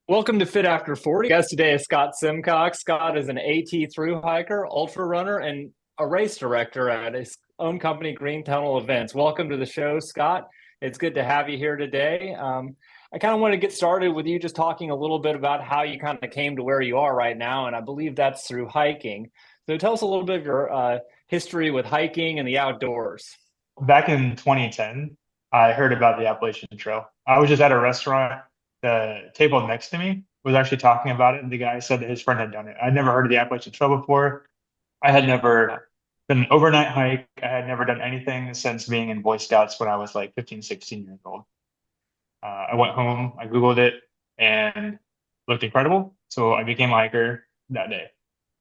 Welcome to Fit After 40. Guest today is Scott Simcox. Scott is an AT thru hiker, ultra runner, and a race director at his own company, Green Tunnel Events. Welcome to the show, Scott. It's good to have you here today. I kind of want to get started with you just talking a little bit about how you kind of came to where you are right now, and I believe that's through hiking. So tell us a little bit of your history with hiking and the outdoors. Back in 2010, I heard about the Appalachian Trail. I was just at a restaurant. The table next to me was actually talking about it, and the guy said that his friend had done it. I'd never heard of the Appalachian Trail before. I had never done an overnight hike. I had never done anything since being in Boy Scouts when I was like 15, 16 years old. I went home, I Googled it, and looked incredible. So I became a hiker that day.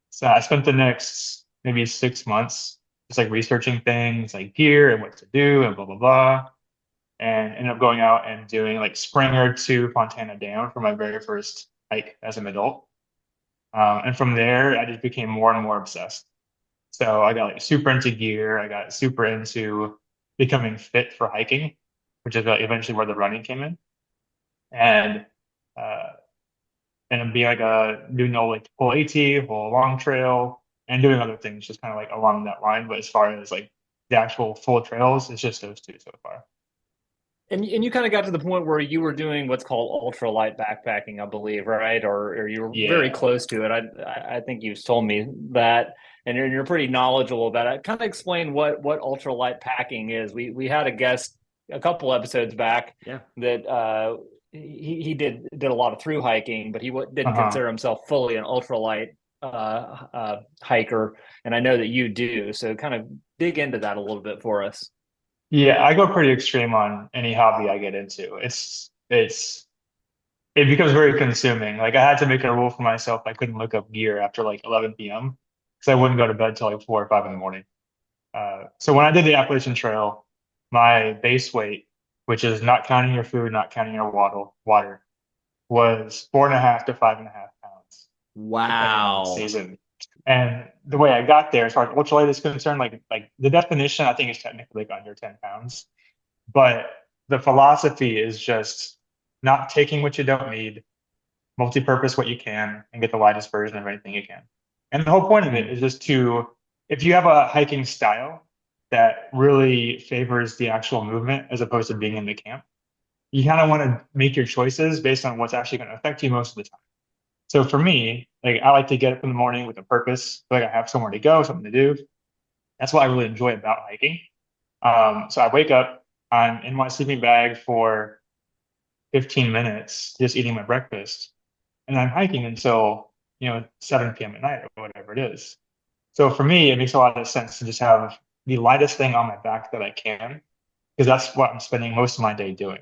So I spent the next maybe 6 months just like researching things like gear and what to do and blah, blah, blah. And ended up going out and doing like Springer to Fontana Dam for my very first hike as an adult. And from there, I just became more and more obsessed. So I got like super into gear. I got super into becoming fit for hiking, which is eventually where the running came in. And uh, and being like doing the like whole AT, whole long trail, and doing other things just kind of like along that line. But as far as like the actual full trails, it's just those two so far. And you kind of got to the point where you were doing what's called ultralight backpacking, I believe, right? Or you were very Yeah. close to it. I think you've told me that, and you're pretty knowledgeable about it. Kind of explain what ultralight packing is. We had a guest a couple episodes back Yeah. that he did a lot of through hiking, but he didn't Uh-huh. consider himself fully an ultralight hiker, and I know that you do. So kind of dig into that a little bit for us. Yeah, I go pretty extreme on any hobby I get into. It becomes very consuming. Like I had to make a rule for myself. I couldn't look up gear after like 11 p.m. because I wouldn't go to bed till like 4 or 5 in the morning. So when I did the Appalachian Trail, my base weight, which is not counting your food, not counting your water, was 4.5 to 5.5 pounds, depending on the Wow. season. And the way I got there, as far as ultralight is concerned, like the definition, I think is technically like under 10 pounds. But the philosophy is just not taking what you don't need, multi-purpose what you can, and get the lightest version of anything you can. And the whole point of it Mm. is just to, if you have a hiking style that really favors the actual movement as opposed to being in the camp, you kind of want to make your choices based on what's actually going to affect you most of the time. So for me, like I like to get up in the morning with a purpose, like I have somewhere to go, something to do. That's what I really enjoy about hiking. So I wake up, I'm in my sleeping bag for 15 minutes, just eating my breakfast, and I'm hiking until 7 p.m. at night or whatever it is. So for me, it makes a lot of sense to just have the lightest thing on my back that I can, because that's what I'm spending most of my day doing.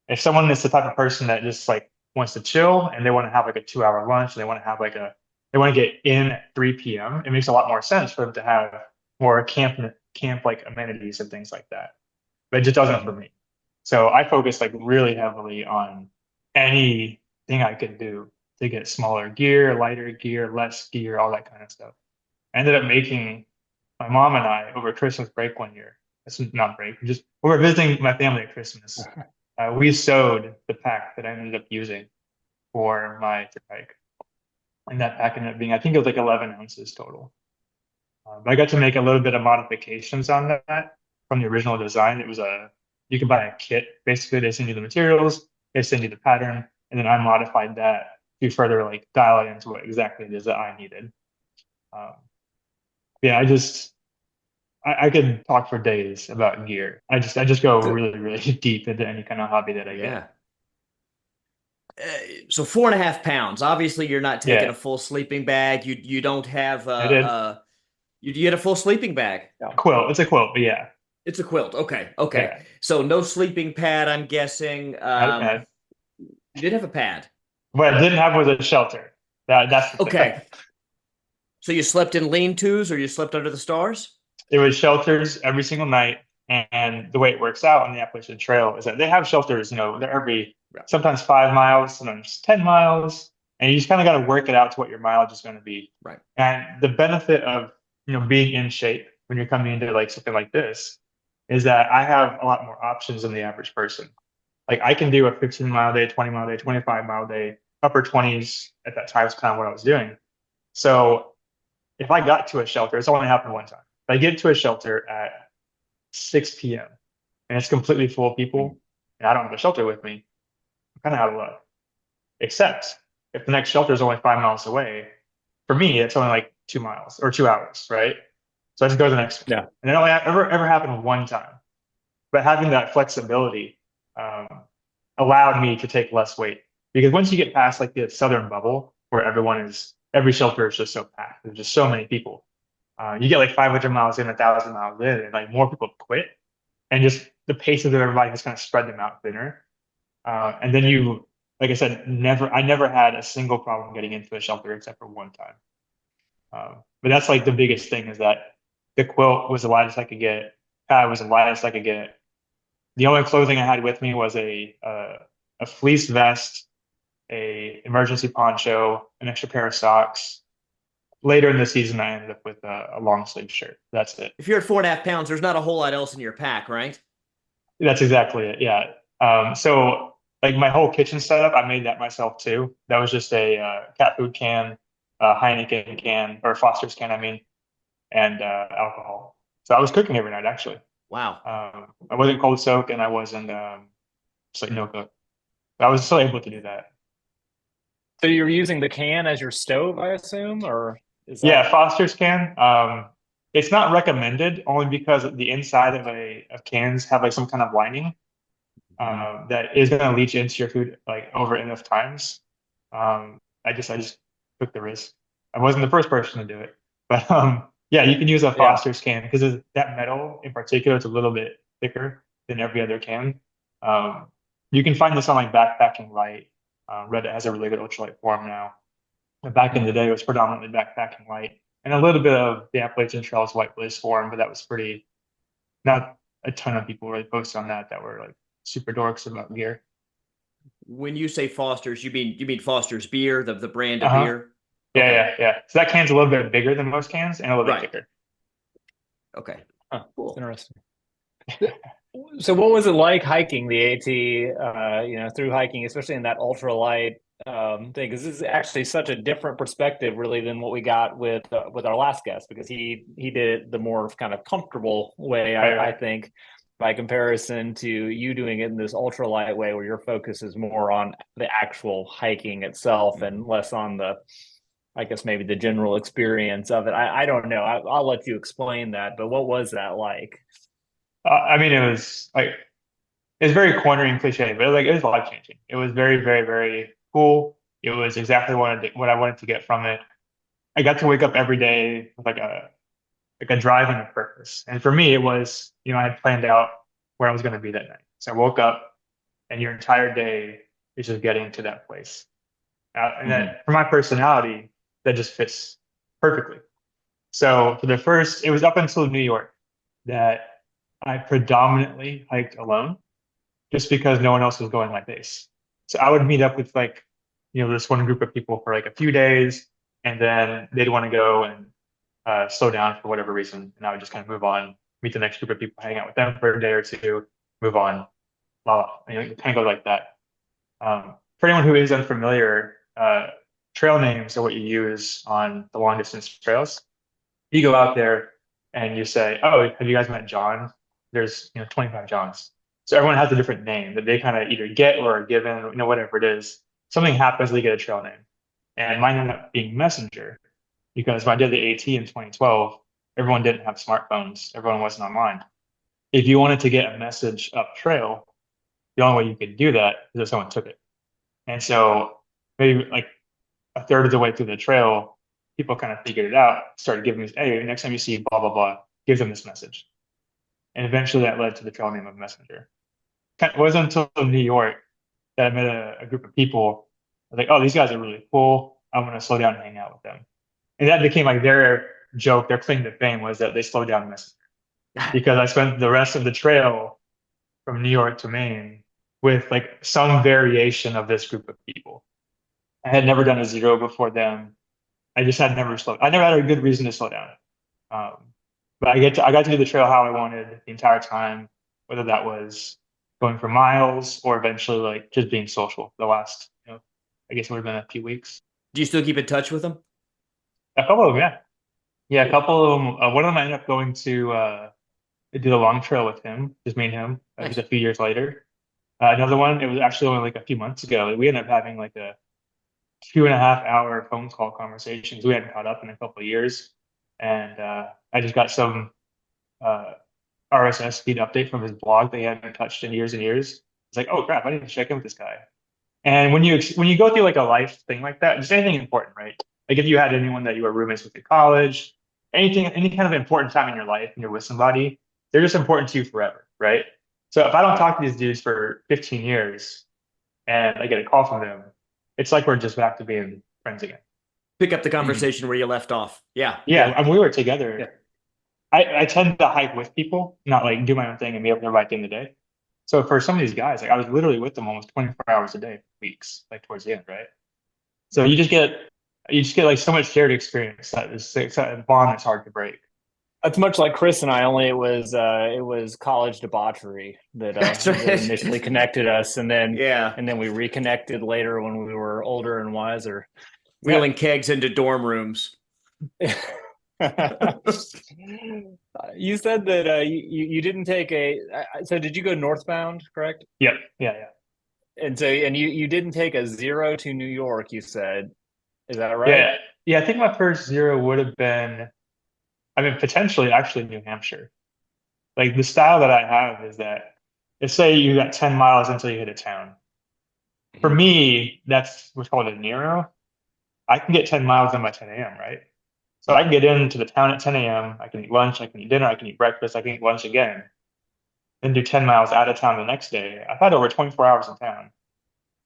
If someone is the type of person that just like wants to chill and they want to have like a 2 hour lunch, and they want to get in at 3 p.m., it makes a lot more sense for them to have more camp like amenities and things like that. But it just doesn't for Mhm. me. So I focus like really heavily on anything I could do to get smaller gear, lighter gear, less gear, all that kind of stuff. I ended up making my mom and I over Christmas break one year. It's not break, just we were visiting my family at Christmas. We sewed the pack that I ended up using for my trip hike. And that pack ended up being, I think it was like 11 ounces total. But I got to make a little bit of modifications on that from the original design. You can buy a kit. Basically, they send you the materials, they send you the pattern, and then I modified that to further like dial it into what exactly it is that I needed. Um, yeah, I could talk for days about gear. I just go So, really, really deep into any kind of hobby that I get. yeah. Uh, so 4.5 pounds. Obviously, you're not taking Yeah, a full sleeping bag. You don't have I did. you had a full sleeping bag. Yeah. Quilt. It's a quilt, but yeah, It's a quilt. Okay. Okay. yeah. So no sleeping pad, I'm guessing. I had a pad. You did have a pad. What I didn't have was a shelter. That's the thing. Okay. So you slept in lean-tos or you slept under the stars? There was shelters every single night, and the way it works out on the Appalachian Trail is that they have shelters. They're every Right. sometimes 5 miles, sometimes 10 miles, and you just kind of got to work it out to what your mileage is going to be. Right. And the benefit of being in shape when you're coming into like something like this is that I have a lot more options than the average person. Like I can do a 15-mile day, 20-mile day, 25-mile day, upper 20s at that time is kind of what I was doing. So if I got to a shelter, it's only happened one time. If I get to a shelter at 6 p.m. and it's completely full of people and I don't have a shelter with me, I'm kind of out of luck. Except if the next shelter is only 5 miles away, for me, it's only like 2 miles or 2 hours, right? So I just go to the next one. Yeah. And it only ever happened one time. But having that flexibility um, allowed me to take less weight. Because once you get past like the southern bubble where every shelter is just so packed, there's just so many people. You get like 500 miles in, 1,000 miles in, and like more people quit. And just the pace of everybody just kind of spread them out thinner. And then like I said, I never had a single problem getting into a shelter except for one time. But that's like the biggest thing is that the quilt was the lightest I could get. Pad was the lightest I could get. The only clothing I had with me was a fleece vest, a emergency poncho, an extra pair of socks. Later in the season, I ended up with a long sleeve shirt. That's it. If you're at 4.5 pounds, there's not a whole lot else in your pack, right? That's exactly it. Yeah. So like my whole kitchen setup, I made that myself too. That was just a cat food can, Heineken can, or Foster's can, I mean, and alcohol. So I was cooking every night actually. Wow. I wasn't cold soak and I wasn't just like no cook. But I was still able to do that. So you're using the can as your stove, I assume, or is Yeah, that? Foster's can. It's not recommended only because the inside of cans have like some kind of lining that is going to leach into your food like over enough times. I just took the risk. I wasn't the first person to do it, but yeah, you can use a Yeah. Foster's can because that metal in particular is a little bit thicker than every other can. Um, you can find this on like Backpacking Light. Reddit has a really good ultralight forum now. But back in the day, it was predominantly Backpacking Light and a little bit of the Appalachian Trails White Blaze forum, but that was pretty not a ton of people really posted on that were like super dorks about gear. When you say Foster's, you mean Foster's beer, the brand of Uh-huh. beer? Yeah, Okay. yeah. So that can's a little bit bigger than most cans and a little bit Right. thicker. Okay. Huh, Cool. interesting. So what was it like hiking the AT, through hiking, especially in that ultralight thing? Because this is actually such a different perspective, really, than what we got with our last guest, because he did it the more kind of comfortable way, Right, I right. think, by comparison to you doing it in this ultralight way, where your focus is more on the actual hiking itself and less on I guess maybe the general experience of it. I don't know. I'll let you explain that, but what was that like? I mean, it was like it's very corny and cliche, but like it was life changing. It was very, very, very cool. It was exactly what I wanted to get from it. I got to wake up every day with like a drive and a purpose. And for me, it was, I had planned out where I was going to be that night. So I woke up and your entire day is just getting to that place. And Mhm. that for my personality, that just fits perfectly. So it was up until New York that I predominantly hiked alone just because no one else was going my pace. So I would meet up with like, this one group of people for like a few days, and then they'd want to go and slow down for whatever reason, and I would just kind of move on, meet the next group of people, hang out with them for a day or two, move on, blah, blah. It kind of go like that. For anyone who is unfamiliar, trail names are what you use on the long distance trails. You go out there and you say, "Oh, have you guys met John? There's 25 Johns." So everyone has a different name that they kind of either get or are given, whatever it is. Something happens, they get a trail name. And mine ended up being Messenger because when I did the AT in 2012, everyone didn't have smartphones. Everyone wasn't online. If you wanted to get a message up trail, the only way you could do that is if someone took it. And so maybe like a third of the way through the trail, people kind of figured it out, started giving me, hey, next time you see blah, blah, blah, give them this message. And eventually that led to the trail name of Messenger. It wasn't until New York that I met a group of people. I was like, oh, these guys are really cool. I want to slow down and hang out with them. And that became like their joke, their claim to fame was that they slowed down Messenger because I spent the rest of the trail from New York to Maine with like some variation of this group of people. I had never done a zero before them. I never had a good reason to slow down. Um, but I got to do the trail how I wanted the entire time, whether that was going for miles, or eventually like just being social. The last, I guess it would have been a few weeks. Do you still keep in touch with them? A couple of them, yeah. Yeah, a couple of them. One of them I ended up going to do the long trail with him, just me and him. Nice. Just a few years later. Another one, it was actually only like a few months ago. We ended up having like a 2.5 hour phone call conversation because we hadn't caught up in a couple of years. And I just got some uh, RSS feed update from his blog that he hadn't touched in years and years. It's like, oh crap, I need to check in with this guy. And when you go through like a life thing like that, just anything important, right? Like if you had anyone that you were roommates with in college, any kind of important time in your life and you're with somebody, they're just important to you forever, right? So if I don't talk to these dudes for 15 years and I get a call from them, it's like we're just back to being friends again. Pick up the conversation where you left off. Yeah. Yeah, and we were together. Yeah. I tend to hike with people, not like do my own thing and be up there by the end of the day. So for some of these guys, like I was literally with them almost 24 hours a day, weeks, like towards the end, right? So you just get like so much shared experience that is it's a bond that's hard to break. That's much like Chris and I, only it was college debauchery that, That's right. that initially connected us, and then Yeah. and then we reconnected later when we were older and wiser. Wheeling kegs into dorm rooms. You said that you didn't take so did you go northbound, correct? Yep. Yeah. And so you didn't take a 0 to New York, you said. Is that right? Yeah. I think my first 0 would have been, I mean, potentially actually New Hampshire. Like the style that I have is that, let's say you got 10 miles until you hit a town. For me, that's what's called a Nero. I can get 10 miles in by 10 a.m., right? So I can get into the town at 10 a.m. I can eat lunch, I can eat dinner, I can eat breakfast, I can eat lunch again, then do 10 miles out of town the next day. I've had over 24 hours in town,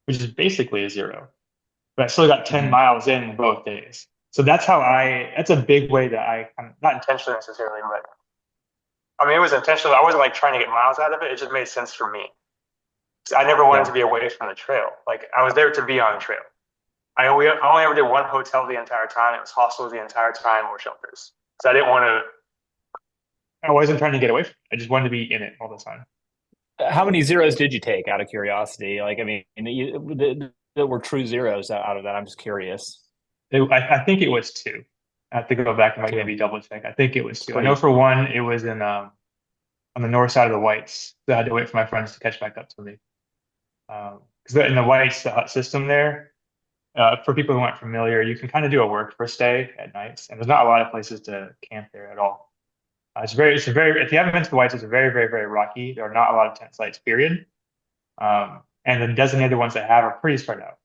which is basically a 0. But I still got 10 miles in both days. So that's a big way that not intentionally necessarily, but I mean, it was intentional. I wasn't like trying to get miles out of it. It just made sense for me. I never wanted to be away from the trail. Like I was there to be on the trail. I only ever did one hotel the entire time. It was hostels the entire time or shelters. So I wasn't trying to get away from it. I just wanted to be in it all the time. How many zeros did you take out of curiosity? Like, I mean, that were true zeros out of that. I'm just curious. I think it was 2. I have to go back and maybe double check. I think it was 2. I know for one, it was in on the north side of the Whites. So I had to wait for my friends to catch back up to me. Because in the Whites, the hut system there, for people who aren't familiar, you can kind of do a work for a stay at nights, and there's not a lot of places to camp there at all. If you haven't been to the Whites, it's very, very, very rocky. There are not a lot of tent sites, period. And the designated ones that have are pretty spread out.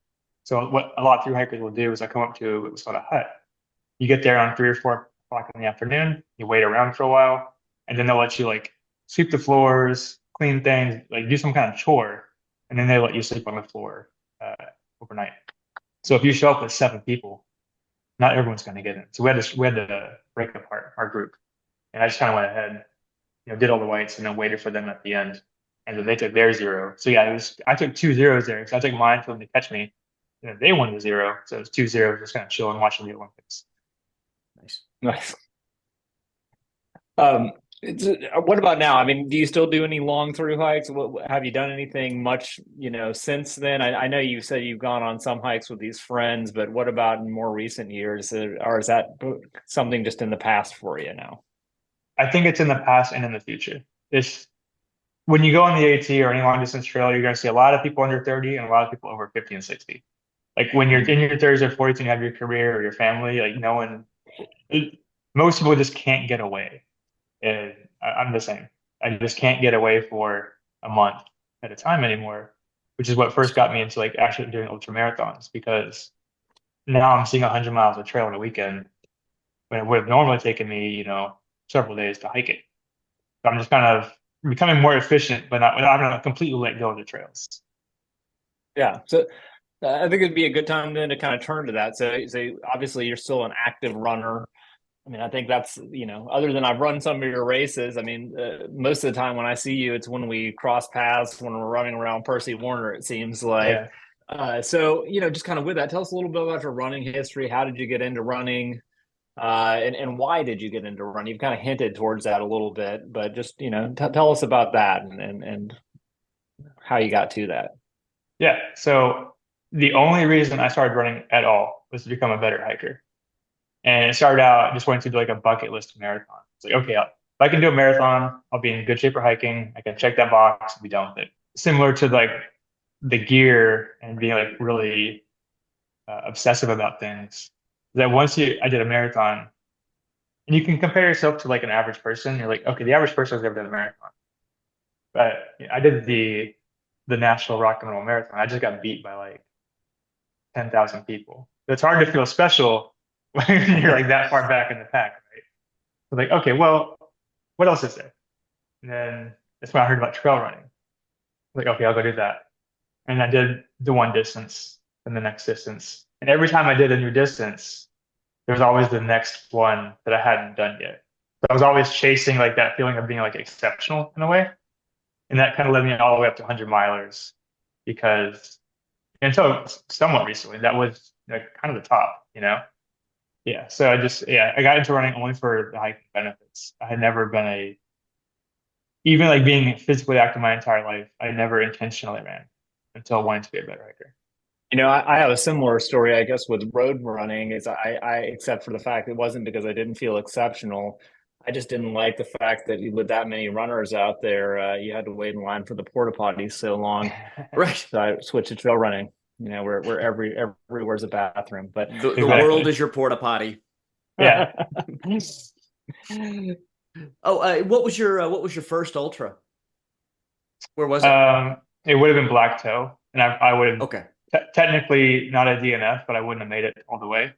So what a lot of thru hikers will do is I come up to what's called a hut. You get there on 3 or 4 o'clock in the afternoon. You wait around for a while, and then they'll let you like sweep the floors, clean things, like do some kind of chore, and then they let you sleep on the floor overnight. So if you show up with 7 people, not everyone's going to get in. So we had to break apart our group, and I just kind of went ahead, did all the Whites, and then waited for them at the end, and then they took their 0. So yeah, I took 2 zeros there because I took mine for them to catch me. And they won the 0, so it was 2 zeros, just kind of chilling, watching the Olympics. Nice. What about now? I mean, do you still do any long through hikes? Have you done anything much, since then? I know you said you've gone on some hikes with these friends, but what about in more recent years? Or is that something just in the past for you now? I think it's in the past and in the future. When you go on the AT or any long distance trail, you're going to see a lot of people under 30 and a lot of people over 50 and 60. Like when you're in your 30s or 40s and you have your career or your family, like most people just can't get away. And I'm the same. I just can't get away for a month at a time anymore, which is what first got me into like actually doing ultra marathons, because now I'm seeing 100 miles of trail in a weekend when it would have normally taken me, several days to hike it. So I'm just kind of becoming more efficient, but I'm not completely let go of the trails. Yeah. So I think it'd be a good time then to kind of turn to that. So obviously you're still an active runner. I mean, I think that's, other than I've run some of your races, I mean, most of the time when I see you, it's when we cross paths, when we're running around Percy Warner, it seems like. Yeah. So, just kind of with that, tell us a little bit about your running history. How did you get into running? And why did you get into running? You've kind of hinted towards that a little bit, but just, tell us about that and how you got to that. Yeah. So the only reason I started running at all was to become a better hiker. And it started out just wanting to do like a bucket list marathon. It's like, okay, if I can do a marathon, I'll be in good shape for hiking. I can check that box and be done with it. Similar to like the gear and being like really obsessive about things. That I did a marathon, and you can compare yourself to like an average person. You're like, okay, the average person has never done a marathon, but I did the National Rock and Roll Marathon. I just got beat by like 10,000 people. So it's hard to feel special when you're like that far back in the pack, right? So like, okay, well, what else is there? And then that's when I heard about trail running. Like, okay, I'll go do that. And I did the one distance and the next distance. And every time I did a new distance, there was always the next one that I hadn't done yet. So I was always chasing like that feeling of being like exceptional in a way. And that kind of led me all the way up to 100 milers because until somewhat recently, that was like kind of the top, you know? Yeah. So I got into running only for the hiking benefits. I had never been even like being physically active my entire life, I never intentionally ran until wanting to be a better hiker. I have a similar story, I guess, with road running. Is except for the fact it wasn't because I didn't feel exceptional. I just didn't like the fact that with that many runners out there, you had to wait in line for the porta potties so long. Right. So I switched to trail running. Where everywhere's a bathroom, but the world is your porta potty. Yeah. Oh, what was your first ultra? Where was it? It would have been Black Toe, and I would have Okay. Technically not a DNF, but I wouldn't have made it all the way.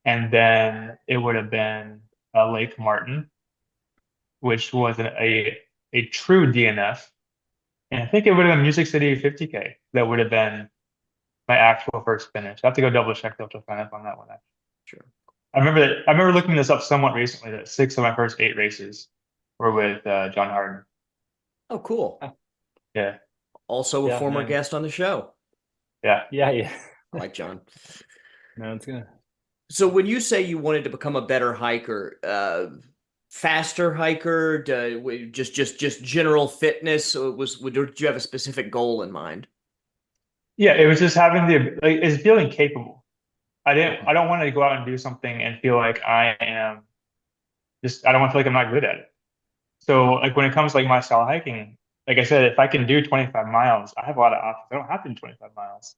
And then it would have been Lake Martin, which was a true DNF. And I think it would have been Music City 50K. That would have been my actual first finish. I have to go double check the ultra sign up on that one. Sure. I remember looking this up somewhat recently that 6 of my first 8 races were with John Harden. Oh, cool. Yeah. Also a former guest on the show. Yeah. Yeah. I like John. No, it's good. So when you say you wanted to become a better hiker, faster hiker, just general fitness, or did you have a specific goal in mind? Yeah, it was just having is feeling capable. I don't want to go out and do something and feel like I don't want to feel like I'm not good at it. So like when it comes to like my style hiking, like I said, if I can do 25 miles, I have a lot of options. I don't have to do 25 miles.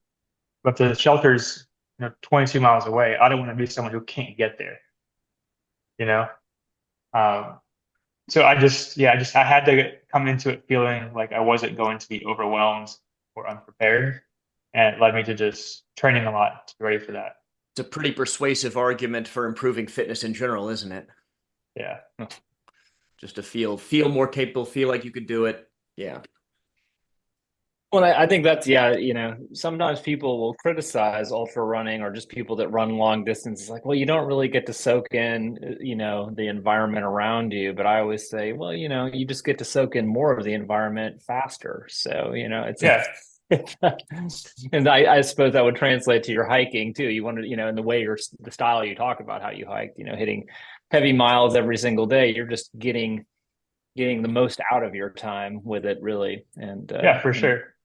But if the shelter's 22 miles away, I don't want to be someone who can't get there. You know? So I had to come into it feeling like I wasn't going to be overwhelmed or unprepared. And it led me to just training a lot to be ready for that. It's a pretty persuasive argument for improving fitness in general, isn't it? Yeah. Just to feel more capable, feel like you could do it. Yeah. Well, I think that's, sometimes people will criticize ultra running or just people that run long distances. Like, well, you don't really get to soak in, the environment around you. But I always say, well, you just get to soak in more of the environment faster. So, it's, and I suppose that would translate to your hiking too. You want to, in the way the style you talk about how you hike, hitting heavy miles every single day, you're just getting the most out of your time with it, really. And for sure.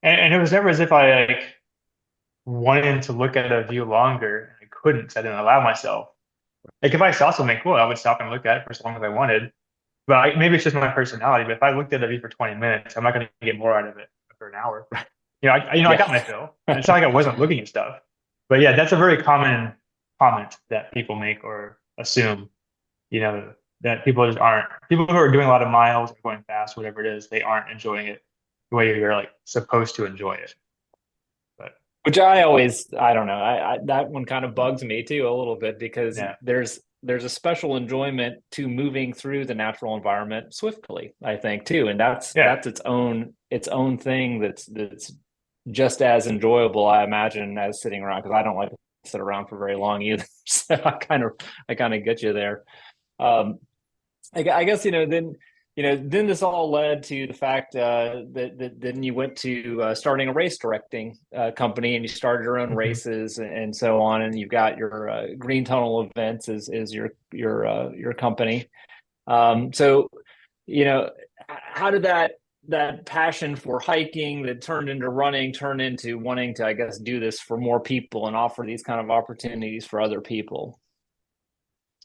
And it was never as if I like wanted to look at a view longer. I couldn't. I didn't allow myself. Like if I saw something cool, I would stop and look at it for as long as I wanted. But maybe it's just my personality. But if I looked at a view for 20 minutes, I'm not going to get more out of it for an hour. I got my fill. It's not like I wasn't looking at stuff. But yeah, that's a very common comment that people make or assume. That people who are doing a lot of miles or going fast, whatever it is, they aren't enjoying it the way you're like supposed to enjoy it. But which I don't know. I that one kind of bugs me too a little bit because there's a special enjoyment to moving through the natural environment swiftly, I think too. And that's its own thing that's just as enjoyable, I imagine, as sitting around, because I don't like to sit around for very long either. So I kind of get you there. I guess then this all led to the fact that then you went to starting a race directing company, and you started your own races and so on, and you've got your Green Tunnel Events is your company. So how did that that passion for hiking that turned into running turned into wanting to, I guess, do this for more people and offer these kind of opportunities for other people?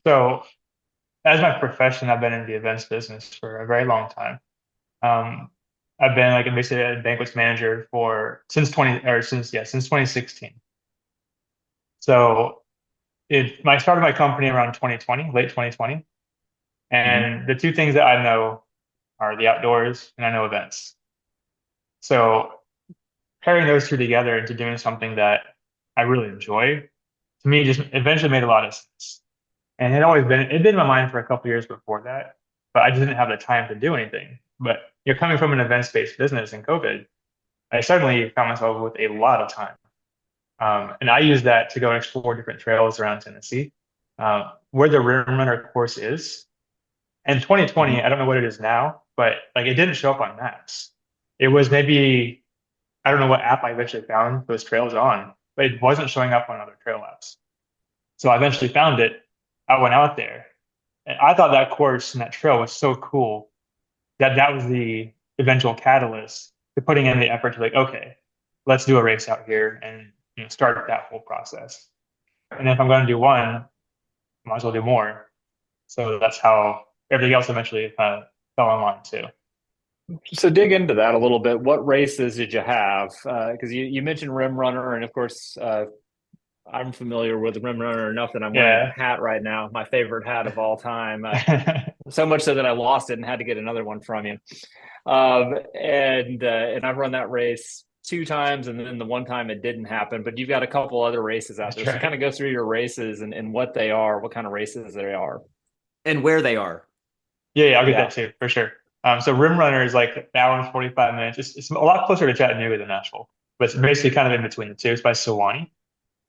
So as my profession, I've been in the events business for a very long time. Um, I've been like basically a banquets manager for since 2016. So I started my company around 2020, late 2020. And the two things that I know are the outdoors and I know events. So pairing those two together into doing something that I really enjoy, to me, just eventually made a lot of sense. And it'd been in my mind for a couple of years before that, but I just didn't have the time to do anything. But coming from an events-based business in COVID, I suddenly found myself with a lot of time. And I use that to go and explore different trails around Tennessee, where the Rim Runner course is. In 2020, I don't know what it is now, but like it didn't show up on maps. It was maybe, I don't know what app I eventually found those trails on, but it wasn't showing up on other trail apps. So I eventually found it. I went out there and I thought that course and that trail was so cool that that was the eventual catalyst to putting in the effort to like, okay, let's do a race out here and start that whole process. And if I'm going to do one, I might as well do more. So that's how everything else eventually kind of fell in line too. So dig into that a little bit. What races did you have? Because you mentioned Rim Runner, and of course, I'm familiar with Rim Runner enough that I'm wearing a hat right now, my favorite hat of all time. So much so that I lost it and had to get another one from you. And I've run that race 2 times, and then the one time it didn't happen. But you've got a couple other races out there. So kind of go through your races and what they are, what kind of races they are, and where they are. Yeah, I'll get that too for sure. So Rim Runner is like an hour and 45 minutes. It's a lot closer to Chattanooga than Nashville, but it's basically kind of in between the two. It's by Sewanee.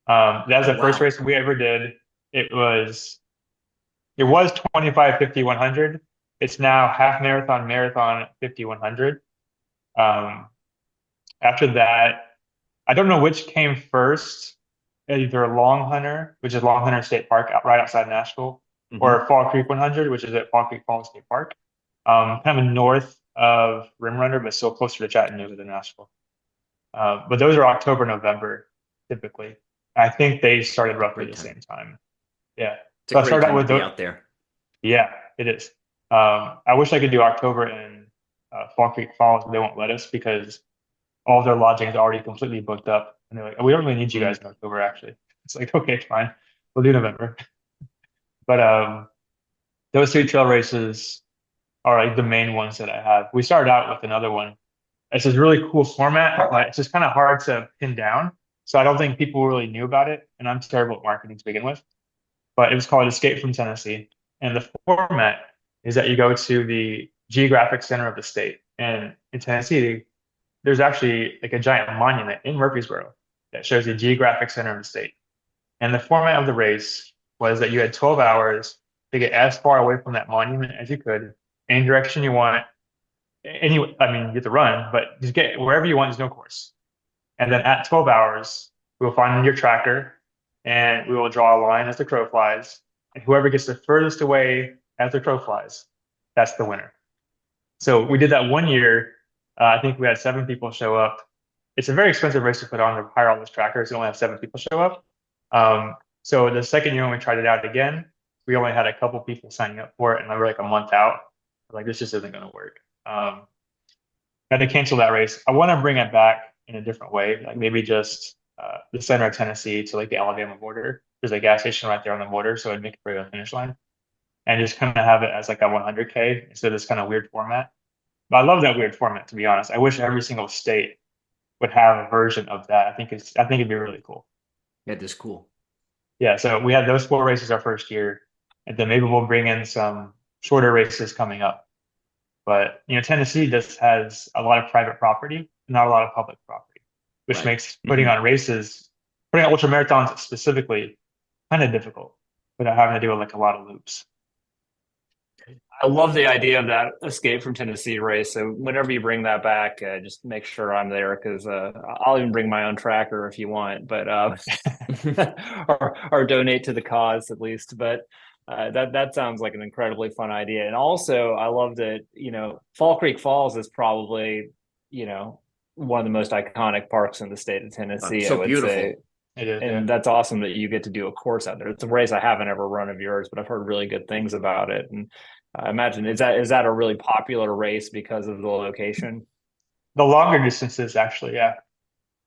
That was the first race we ever did. It was 25, 50, 100. It's now half marathon, 50, 100. After that, I don't know which came first, either Long Hunter, which is Long Hunter State Park right outside Nashville, or Fall Creek 100, which is at Fall Creek Falls State Park, kind of north of Rim Runner, but still closer to Chattanooga than Nashville. But those are October, November, typically. I think they started roughly the same time. Yeah. So I started out with those out there. Yeah, it is. I wish I could do October in Fall Creek Falls, but they won't let us because all their lodging is already completely booked up. And they're like, oh, we don't really need you guys in October, actually. It's like, okay, fine. We'll do November. But those 2 trail races are like the main ones that I have. We started out with another one. It's this really cool format, but it's just kind of hard to pin down. So I don't think people really knew about it. And I'm terrible at marketing to begin with. But it was called Escape from Tennessee. And the format is that you go to the geographic center of the state. And in Tennessee, there's actually like a giant monument in Murfreesboro that shows the geographic center of the state. And the format of the race was that you had 12 hours to get as far away from that monument as you could, any direction you want. You get to run, but just get wherever you want. There's no course. And then at 12 hours, we will find your tracker and we will draw a line as the crow flies. And whoever gets the furthest away as the crow flies, that's the winner. So we did that one year. I think we had 7 people show up. It's a very expensive race to put on to hire all those trackers. We only have 7 people show up. So the second year when we tried it out again, we only had a couple people signing up for it, and we were like a month out. Like, this just isn't going to work. Had to cancel that race. I want to bring it back in a different way, like maybe just the center of Tennessee to like the Alabama border. There's a gas station right there on the border, so it'd make it for the finish line, and just kind of have it as like a 100K instead of this kind of weird format. But I love that weird format, to be honest. I wish every single state would have a version of that. I think it'd be really cool. Yeah, that's cool. Yeah, so we had those 4 races our first year, and then maybe we'll bring in some shorter races coming up. But Tennessee just has a lot of private property, not a lot of public property, which makes putting on races, putting on ultra marathons specifically, kind of difficult without having to do like a lot of loops. I love the idea of that Escape from Tennessee race. So whenever you bring that back, just make sure I'm there because I'll even bring my own tracker if you want, but or donate to the cause at least. But That sounds like an incredibly fun idea. And also, I love that, Fall Creek Falls is probably, one of the most iconic parks in the state of Tennessee, I So would say. beautiful. It is, yeah. And that's awesome that you get to do a course out there. It's a race I haven't ever run of yours, but I've heard really good things about it. And I imagine is that a really popular race because of the location? The longer distances, actually, yeah.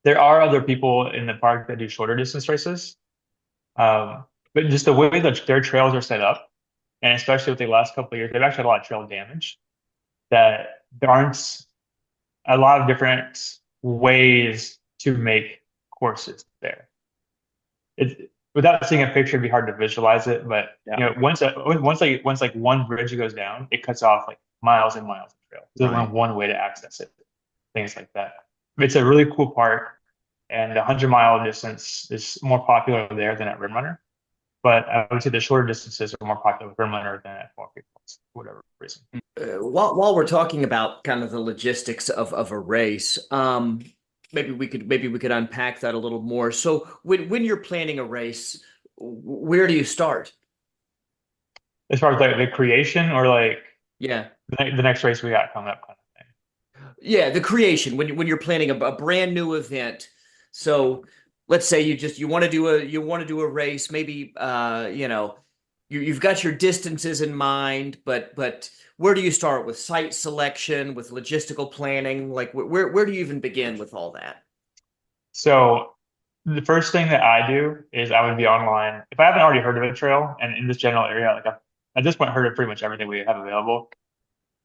There are other people in the park that do shorter distance races. But just the way that their trails are set up, and especially with the last couple of years, they've actually had a lot of trail damage that there aren't a lot of different ways to make courses there. Without seeing a picture, it'd be hard to visualize it. But Yeah. once like one bridge goes down, it cuts off like miles and miles of trail. There's only one way to access it. Things like that. It's a really cool park, and the 100-mile distance is more popular there than at Rim Runner. But I would say the shorter distances are more popular with Rim Runner than at Fall Creek Falls, for whatever reason. While we're talking about kind of the logistics of a race, maybe we could unpack that a little more. So when you're planning a race, where do you start? As far as like the creation or like Yeah. the next race we got coming up kind of thing. Yeah, the creation when you're planning a brand new event. So let's say you want to do a race, maybe you've got your distances in mind, but where do you start with site selection, with logistical planning? Like where do you even begin with all that? So the first thing that I do is I would be online. If I haven't already heard of a trail and in this general area, like I've at this point heard of pretty much everything we have available.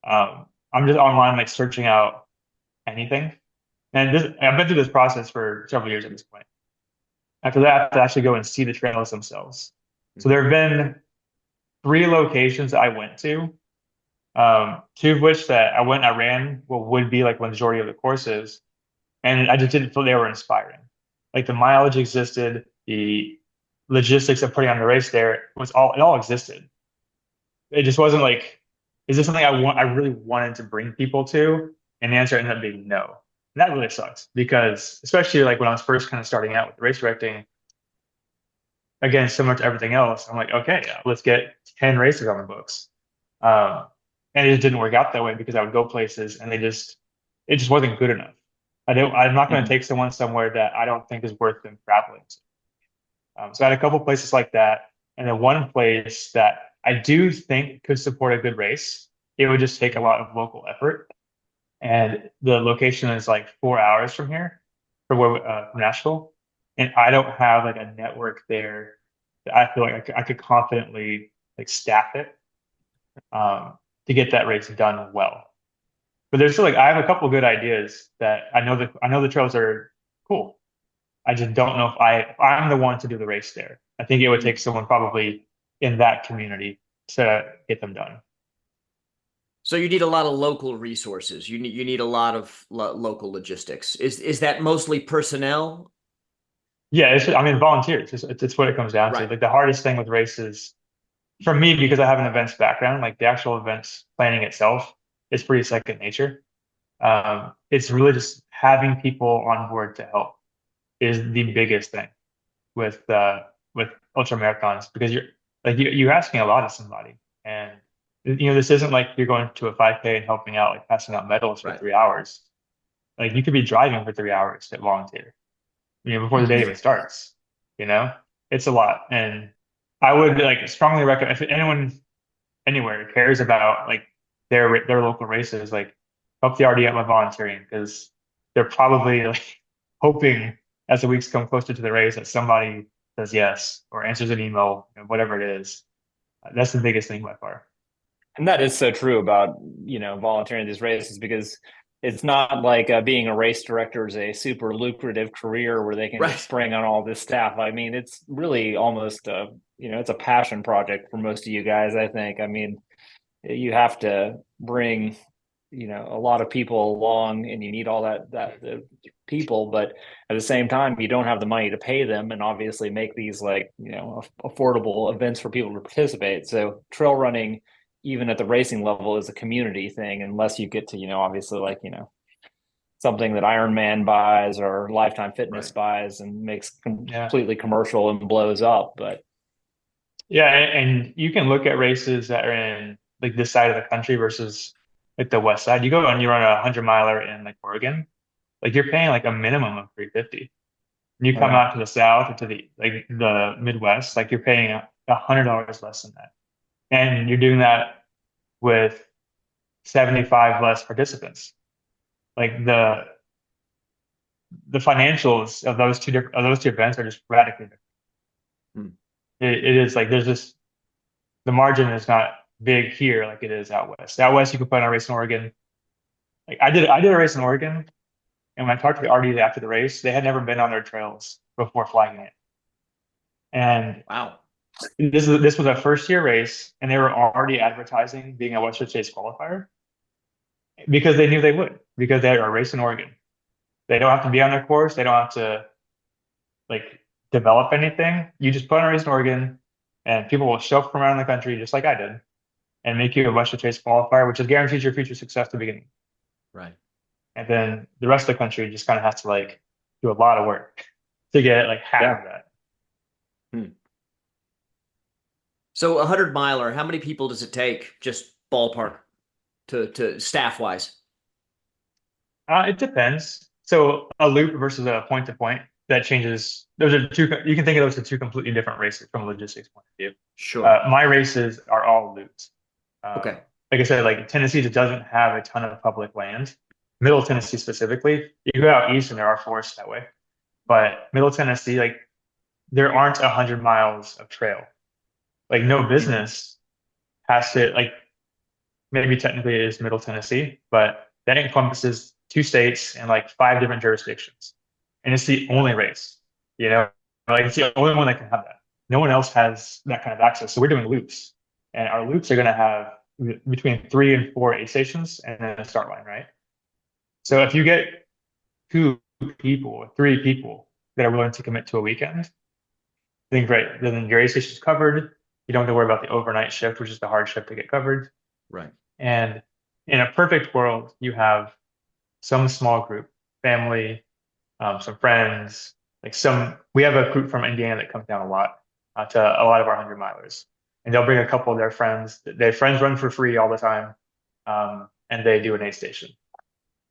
I'm just online like searching out anything. And I've been through this process for several years at this point. After that, I have to actually go and see the trails themselves. So there have been 3 locations that I went to, 2 of which that I went and I ran what would be like the majority of the courses, and I just didn't feel they were inspiring. Like the mileage existed, the logistics of putting on the race there it all existed. It just wasn't like, is this something I really wanted to bring people to? And the answer ended up being no. And that really sucks because especially like when I was first kind of starting out with race directing, again, similar to everything else, I'm like, okay, yeah, let's get 10 races on the books. And it didn't work out that way because I would go places and it just wasn't good enough. I'm not going to take someone somewhere that I don't think is worth them traveling to. So I had a couple places like that. And then one place that I do think could support a good race. It would just take a lot of local effort. And the location is like 4 hours from here, from Nashville. And I don't have like a network there that I feel like I could confidently like staff it to get that race done well. But there's still like I have a couple of good ideas that I know the trails are cool. I just don't know if I'm the one to do the race there. I think it would take someone probably in that community to get them done. So you need a lot of local resources. You need a lot of local logistics. Is that mostly personnel? Yeah, I mean volunteers. It's what it comes down to. Right. Like the hardest thing with races for me, because I have an events background, like the actual events planning itself is pretty second nature. It's really just having people on board to help is the biggest thing with ultra marathons because you're asking a lot of somebody, and this isn't like you're going to a 5K and helping out like passing out medals for Right. 3 hours. Like you could be driving for 3 hours to volunteer, before the day even starts. It's a lot, and I would like strongly recommend if anyone anywhere cares about like their local races, like help the RD out by volunteering because they're probably like hoping as the weeks come closer to the race that somebody says yes or answers an email, whatever it is. That's the biggest thing by far. And that is so true about, volunteering these races because it's not like being a race director is a super lucrative career where they can Right. just spring on all this staff. I mean, it's really almost it's a passion project for most of you guys, I think. I mean, you have to bring, a lot of people along and you need all that the people, but at the same time, you don't have the money to pay them and obviously make these like, affordable events for people to participate. So trail running, even at the racing level, is a community thing unless you get to, obviously like, something that Ironman buys or Lifetime Fitness buys and makes completely commercial and blows up. But Yeah, and you can look at races that are in like this side of the country versus like the west side. You go and you run a 100 miler in like Oregon, like you're paying like a minimum of 350. And you come Wow. out to the south or to the Midwest, like you're paying $100 less than that. And you're doing that with 75 less participants. Like the financials of those two events are just radically different. Hmm. It is like there's just the margin is not big here like it is out west. Out west, you can put on a race in Oregon. Like I did a race in Oregon, and when I talked to the RD after the race, they had never been on their trails before flagging it. And Wow. this was a first year race, and they were already advertising being a Western States qualifier because they knew they would, because they are a race in Oregon. They don't have to be on their course. They don't have to like develop anything. You just put on a race in Oregon, and people will show up from around the country just like I did, and make you a Western States qualifier, which is guarantees your future success at the beginning. Right. And then the rest of the country just kind of has to like do a lot of work to get like half Yeah. of that. Hmm. So 100 miler, how many people does it take, just ballpark, to staff wise? It depends. So a loop versus a point to point, that changes. Those are two, you can think of those as two completely different races from a logistics point of view. Sure. My races are all loops. Okay. Like I said, like Tennessee just doesn't have a ton of public land. Middle Tennessee specifically, you go out east and there are forests that way. But Middle Tennessee, like there aren't 100 miles of trail. Like no business has to like maybe technically it is Middle Tennessee, but that encompasses two states and like five different jurisdictions. And it's the only race, you know, like it's the only one that can have that. No one else has that kind of access. So we're doing loops, and our loops are going to have between 3 and 4 aid stations and then a start line, right? So if you get 2 people, 3 people that are willing to commit to a weekend, then great. Then your aid station is covered. You don't have to worry about the overnight shift, which is the hard shift to get covered. Right. And in a perfect world, you have some small group, family, some friends, like we have a group from Indiana that comes down a lot to a lot of our 100 milers. And they'll bring a couple of their friends. Their friends run for free all the time. And they do an aid station.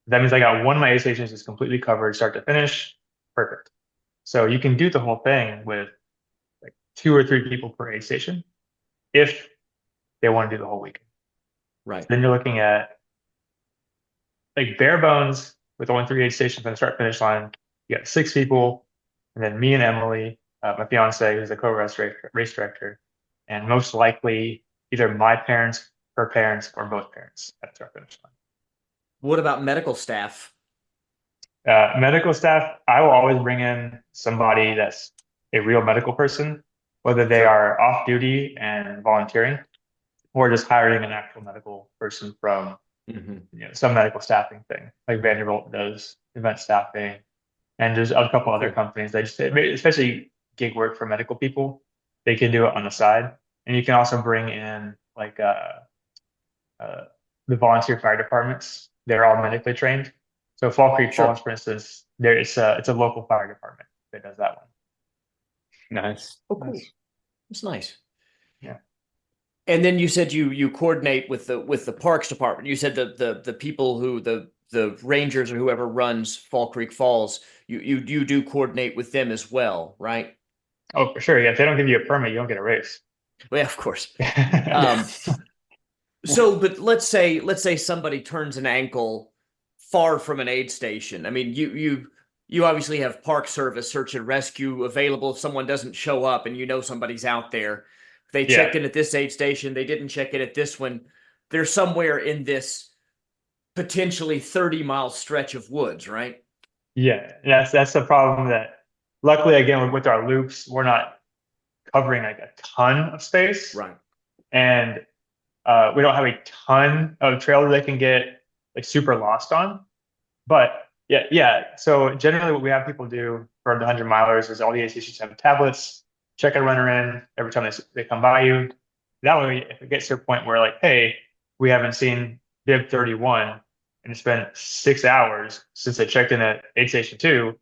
That means I got one of my aid stations is completely covered, start to finish. Perfect. So you can do the whole thing with like 2 or 3 people per aid station if they want to do the whole weekend. Right. Then you're looking at like bare bones with only 3 aid stations on the start finish line. You got 6 people, and then me and Emily, my fiance, who's the race director, and most likely either my parents, her parents, or both parents at the start finish line. What about medical staff? Medical staff, I will always bring in somebody that's a real medical person, whether they Sure. are off duty and volunteering, or just hiring an actual medical person from some medical staffing thing, like Vanderbilt does event staffing, and there's a couple other Cool. companies that just, especially gig work for medical people, they can do it on the side, and you can also bring in like uh, the volunteer fire departments. They're all medically trained. So Fall Creek Sure. Falls, for instance, it's a local fire department that does that one. Nice. Oh, cool. That's nice. Yeah. And then you said you coordinate with the parks department. You said the people who the rangers or whoever runs Fall Creek Falls, you do coordinate with them as well, right? Oh, for sure. Yeah. If they don't give you a permit, you don't get a race. Well, yeah, of course. So, but let's say somebody turns an ankle far from an aid station. I mean, you obviously have Park Service search and rescue available if someone doesn't show up and you know somebody's out there. They Yeah. checked in at this aid station, they didn't check in at this one. They're somewhere in this potentially 30-mile stretch of woods, right? Yeah. That's the problem that luckily again with our loops, we're not covering like a ton of space. Right. And we don't have a ton of trail that they can get like super lost on. But yeah. So generally, what we have people do for the 100 milers is all the ACCs have tablets, check a runner in every time they come by you. That way, if it gets to a point where like, hey, we haven't seen bib 31 and it's been 6 hours since they checked in at aid station 2,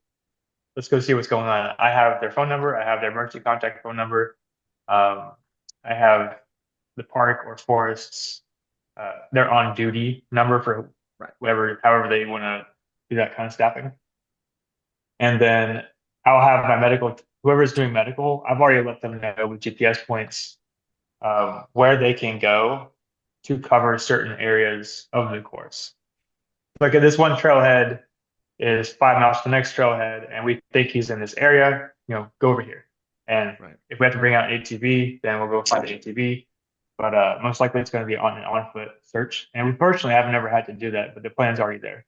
let's go see what's going on. I have their phone number. I have their emergency contact phone number. Um, I have the park or forests, their on duty number for however they want to do that kind of staffing. And then I'll have my medical, whoever's doing medical, I've already let them know with GPS points where they can go to cover certain areas of the course. Like at this one trailhead is 5 miles to the next trailhead, and we think he's in this area, go over here. And if we have to bring out an ATV, then we'll go find the ATV. But most likely it's going to be on an on-foot search. And we personally have never had to do that, but the plan's already there.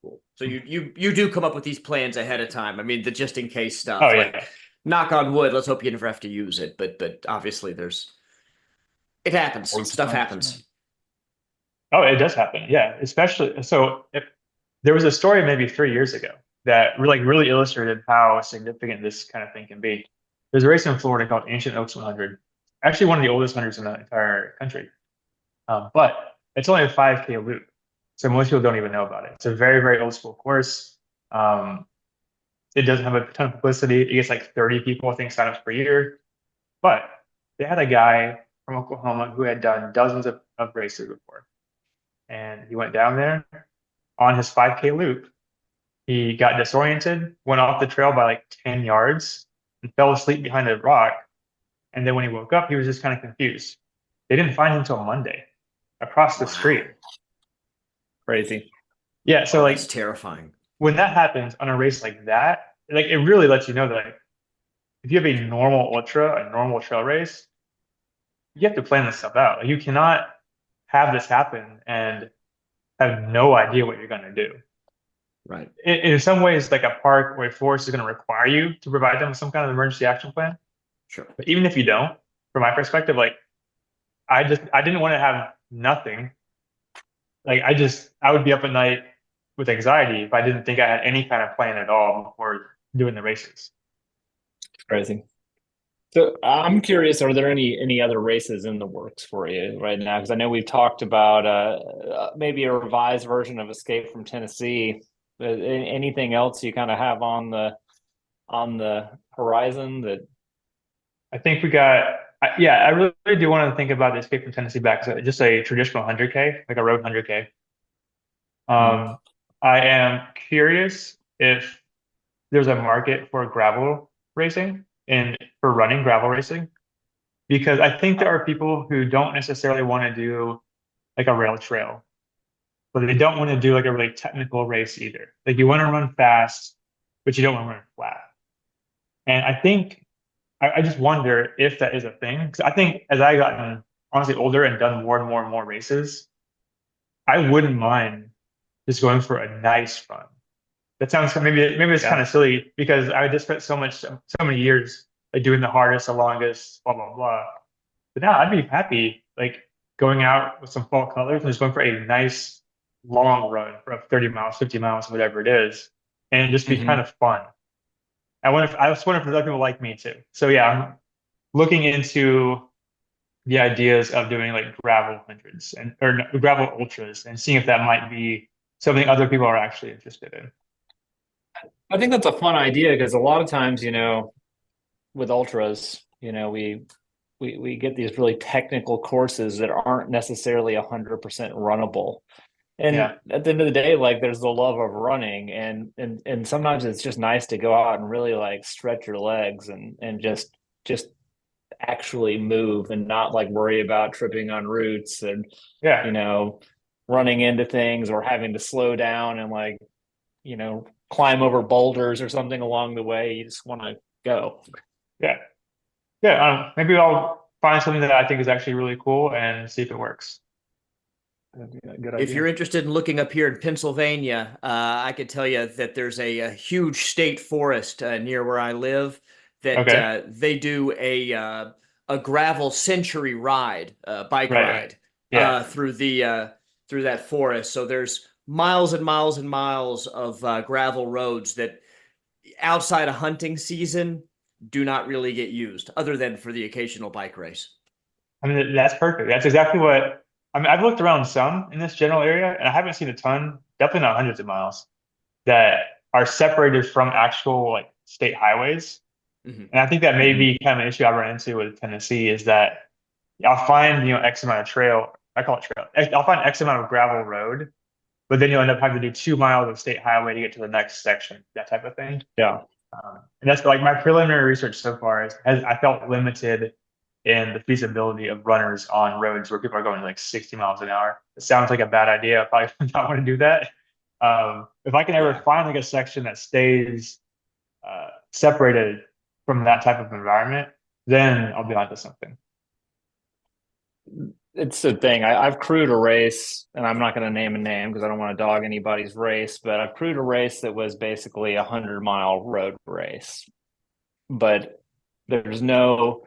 Cool. So you do come up with these plans ahead of time. I mean, the just in case stuff. Oh, like, yeah. knock on wood, let's hope you never have to use it. But obviously it happens. Stuff happens. Oh, it does happen. Yeah. Especially, so if there was a story maybe 3 years ago that really illustrated how significant this kind of thing can be. There's a race in Florida called Ancient Oaks 100. Actually one of the oldest hunters in the entire country. But it's only a 5K loop. So most people don't even know about it. It's a very, very old school course. It doesn't have a ton of publicity. It gets like 30 people, I think, signups per year. But they had a guy from Oklahoma who had done dozens of races before. And he went down there on his 5K loop. He got disoriented, went off the trail by like 10 yards, and fell asleep behind a rock. And then when he woke up, he was just kind of confused. They didn't find him until Monday across the street. Crazy. Yeah, so that's terrifying. When that happens on a race like that, like it really lets you know that like, if you have a normal trail race, you have to plan this stuff out. Like, you cannot have this happen and have no idea what you're going to do. Right. In some ways, like a park or a forest is going to require you to provide them with some kind of emergency action plan. Sure. But even if you don't, from my perspective, like I didn't want to have nothing. Like I would be up at night with anxiety if I didn't think I had any kind of plan at all before doing the races. It's crazy. So I'm curious, are there any other races in the works for you right now? Because I know we've talked about maybe a revised version of Escape from Tennessee. Anything else you kind of have on the horizon that? I think we got. I really do want to think about the Escape from Tennessee back as just a traditional 100K, like a road 100K. I am curious if there's a market for gravel racing and for running gravel racing, because I think there are people who don't necessarily want to do like a rail trail, but they don't want to do like a really technical race either. Like you want to run fast, but you don't want to run flat. And I think I just wonder if that is a thing. Because I think as I gotten honestly older and done more and more and more races, I wouldn't mind just going for a nice run. That sounds maybe it's kind of silly because I just spent so many years like doing the hardest, the longest, blah blah blah. But now I'd be happy like going out with some fall colors and just going for a nice long run for 30 miles, 50 miles, whatever it is, and just be kind of fun. I just wonder if other people like me too. So yeah, I'm looking into the ideas of doing like gravel hundreds or gravel ultras and seeing if that might be something other people are actually interested in. I think that's a fun idea because a lot of times, with ultras, we get these really technical courses that aren't necessarily 100% runnable. And at the end of the day, like there's the love of running and sometimes it's just nice to go out and really like stretch your legs and just actually move and not like worry about tripping on roots and running into things or having to slow down and like climb over boulders or something along the way. You just want to go. Maybe I'll find something that I think is actually really cool and see if it works. Good idea. If you're interested in looking up here in Pennsylvania, I could tell you that there's a huge state forest near where I live that they do a gravel century ride, bike ride through that forest. So there's miles and miles and miles of gravel roads that outside of hunting season do not really get used other than for the occasional bike race. I mean, that's perfect. That's exactly what I've looked around some in this general area and I haven't seen a ton, definitely not hundreds of miles, that are separated from actual like state highways Mhm. And I think that may be kind of an issue I run into with Tennessee is that I'll find, X amount of trail, I call it trail. I'll find X amount of gravel road, but then you'll end up having to do 2 miles of state highway to get to the next section, that type of thing. Yeah. And that's like my preliminary research so far I felt limited in the feasibility of runners on roads where people are going like 60 miles an hour. It sounds like a bad idea. I probably would not want to do that. If I can ever find like a section that stays separated from that type of environment, then I'll be onto something. It's the thing. I've crewed a race, and I'm not going to name a name because I don't want to dog anybody's race, but I've crewed a race that was basically a 100-mile road race. But there's no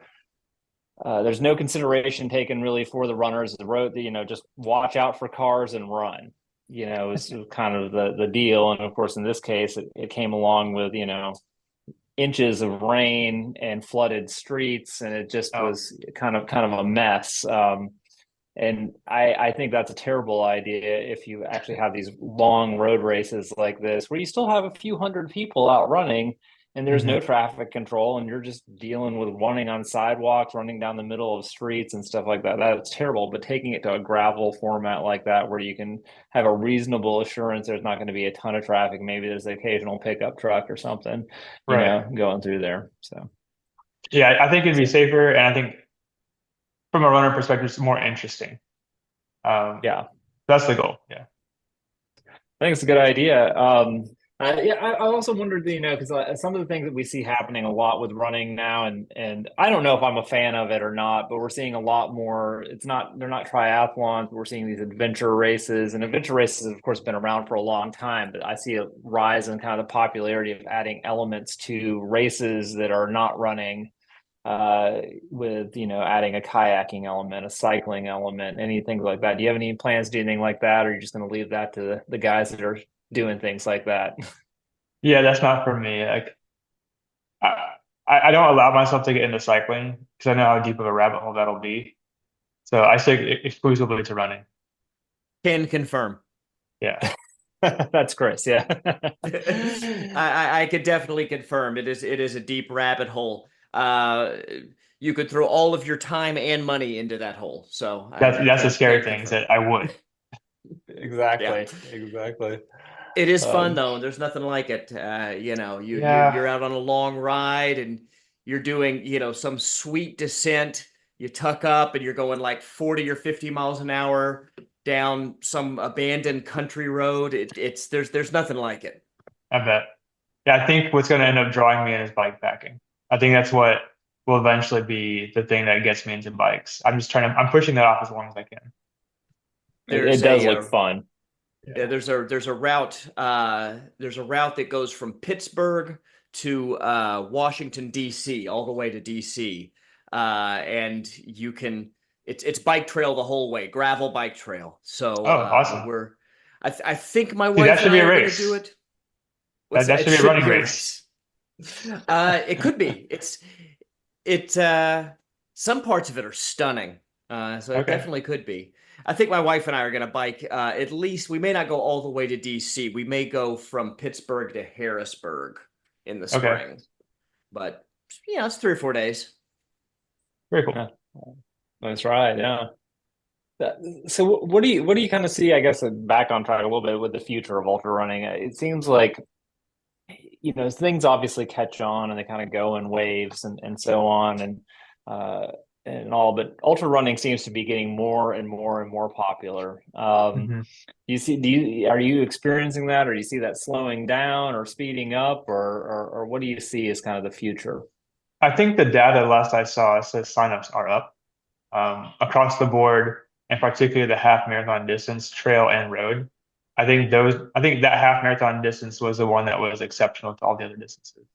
consideration taken really for the runners. The road, just watch out for cars and run. Is kind of the deal. And of course, in this case, it came along with inches of rain and flooded streets, and it just was kind of a mess. And I think that's a terrible idea if you actually have these long road races like this, where you still have a few hundred people out running and there's no traffic control, and you're just dealing with running on sidewalks, running down the middle of streets and stuff like that. That's terrible. But taking it to a gravel format like that, where you can have a reasonable assurance there's not going to be a ton of traffic, maybe there's the occasional pickup truck or something, going through there. So, yeah, I think it'd be safer, and I think from a runner perspective, it's more interesting. That's the goal. Yeah, I think it's a good idea. I also wondered, because some of the things that we see happening a lot with running now, and I don't know if I'm a fan of it or not, but we're seeing a lot more. They're not triathlons, but we're seeing these adventure races, and adventure races have, of course, been around for a long time. But I see a rise in kind of the popularity of adding elements to races that are not running. With adding a kayaking element, a cycling element, anything like that. Do you have any plans to do anything like that, or are you just going to leave that to the guys that are doing things like that? Yeah, that's not for me. Like, I don't allow myself to get into cycling because I know how deep of a rabbit hole that'll be. So I stick exclusively to running. Can confirm. Yeah. That's Chris. Yeah. I could definitely confirm it is a deep rabbit hole. You could throw all of your time and money into that hole. So that's the scary thing is that I would. Exactly. It is fun though. There's nothing like it. You're out on a long ride and you're doing, some sweet descent. You tuck up and you're going like 40 or 50 miles an hour down some abandoned country road. There's nothing like it. I bet. Yeah, I think what's going to end up drawing me in is bike packing. I think that's what will eventually be the thing that gets me into bikes. I'm pushing that off as long as I can. It does look fun. Yeah, there's a route that goes from Pittsburgh to Washington D.C. all the way to D.C. And you can it's bike trail the whole way, gravel bike trail. So awesome. I think my wife and I are going to do it. That should be a running race. It could be. Some parts of it are stunning. So it definitely could be. I think my wife and I are going to bike. At least we may not go all the way to DC. We may go from Pittsburgh to Harrisburg in the spring. But it's 3 or 4 days. Very cool. Yeah. That's right. Yeah. So what do you kind of see, I guess, back on track a little bit with the future of ultra running? It seems like, things obviously catch on and they kind of go in waves and so on and all, but ultra running seems to be getting more and more and more popular. Are you experiencing that, or do you see that slowing down or speeding up, or what do you see as kind of the future? I think the data last I saw says signups are up across the board, and particularly the half marathon distance, trail and road. I think that half marathon distance was the one that was exceptional to all the other distances.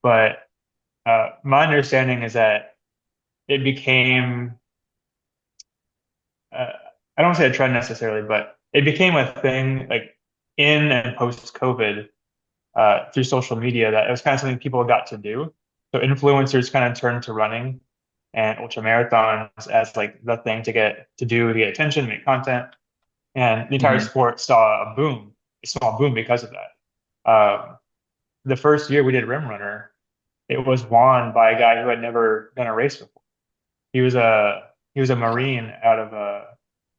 But my understanding is that it became, I don't want to say a trend necessarily, but it became a thing like in and post COVID through social media, that it was kind of something people got to do. So influencers kind of turned to running and ultra marathons as like the thing to get attention, make content. And the entire sport saw a small boom because of that. The first year we did Rim Runner, it was won by a guy who had never done a race before. He was a Marine out of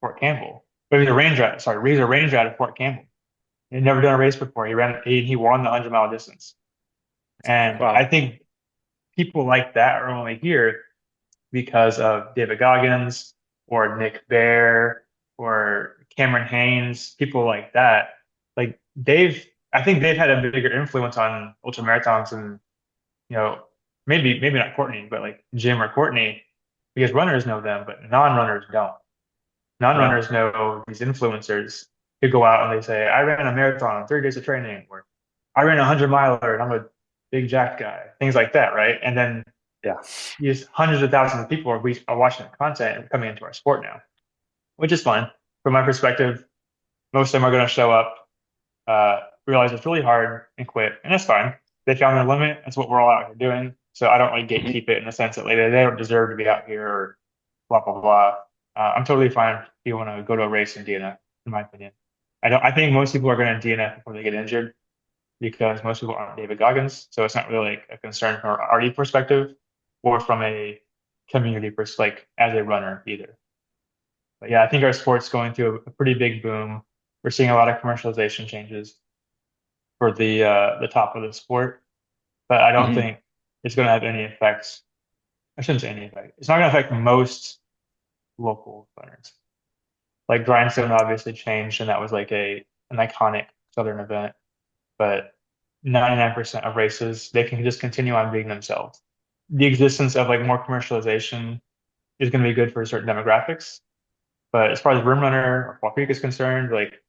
Fort Campbell. But he was a ranger. Sorry, he was a ranger out of Fort Campbell. He had never done a race before. He won the 100-mile distance. And I Wow. think people like that are only here because of David Goggins or Nick Bare or Cameron Haynes, people like that. Like I think they've had a bigger influence on ultramarathons than, maybe not Courtney, but like Jim or Courtney, because runners know them, but non-runners don't. Yeah. Non-runners know these influencers who go out and they say, I ran a marathon, 3 days of training, or I ran a 100-miler and I'm a big jack guy, things like that, right? And then Yeah. hundreds of thousands of people are watching the content and coming into our sport now, which is fun. From my perspective, most of them are going to show up, realize it's really hard and quit, and that's fine. They found their limit. That's what we're all out here doing. So I don't really Mhm. gatekeep it in the sense that like, they don't deserve to be out here or blah blah blah. I'm totally fine if you want to go to a race and DNF, in my opinion. I think most people are going to DNF before they get injured because most people aren't David Goggins. So it's not really like a concern from an RD perspective or from a community perspective, like as a runner either. But yeah, I think our sport's going through a pretty big boom. We're seeing a lot of commercialization changes for the top of the sport, but I don't Mhm. think it's going to have any effects. I shouldn't say any effect. It's not going to affect most local runners. Like Grindstone obviously changed, and that was like an iconic Southern event. But 99% of races, they can just continue on being themselves. The existence of like more commercialization is going to be good for certain demographics. But as far as Rim Runner or Fall Creek is concerned, like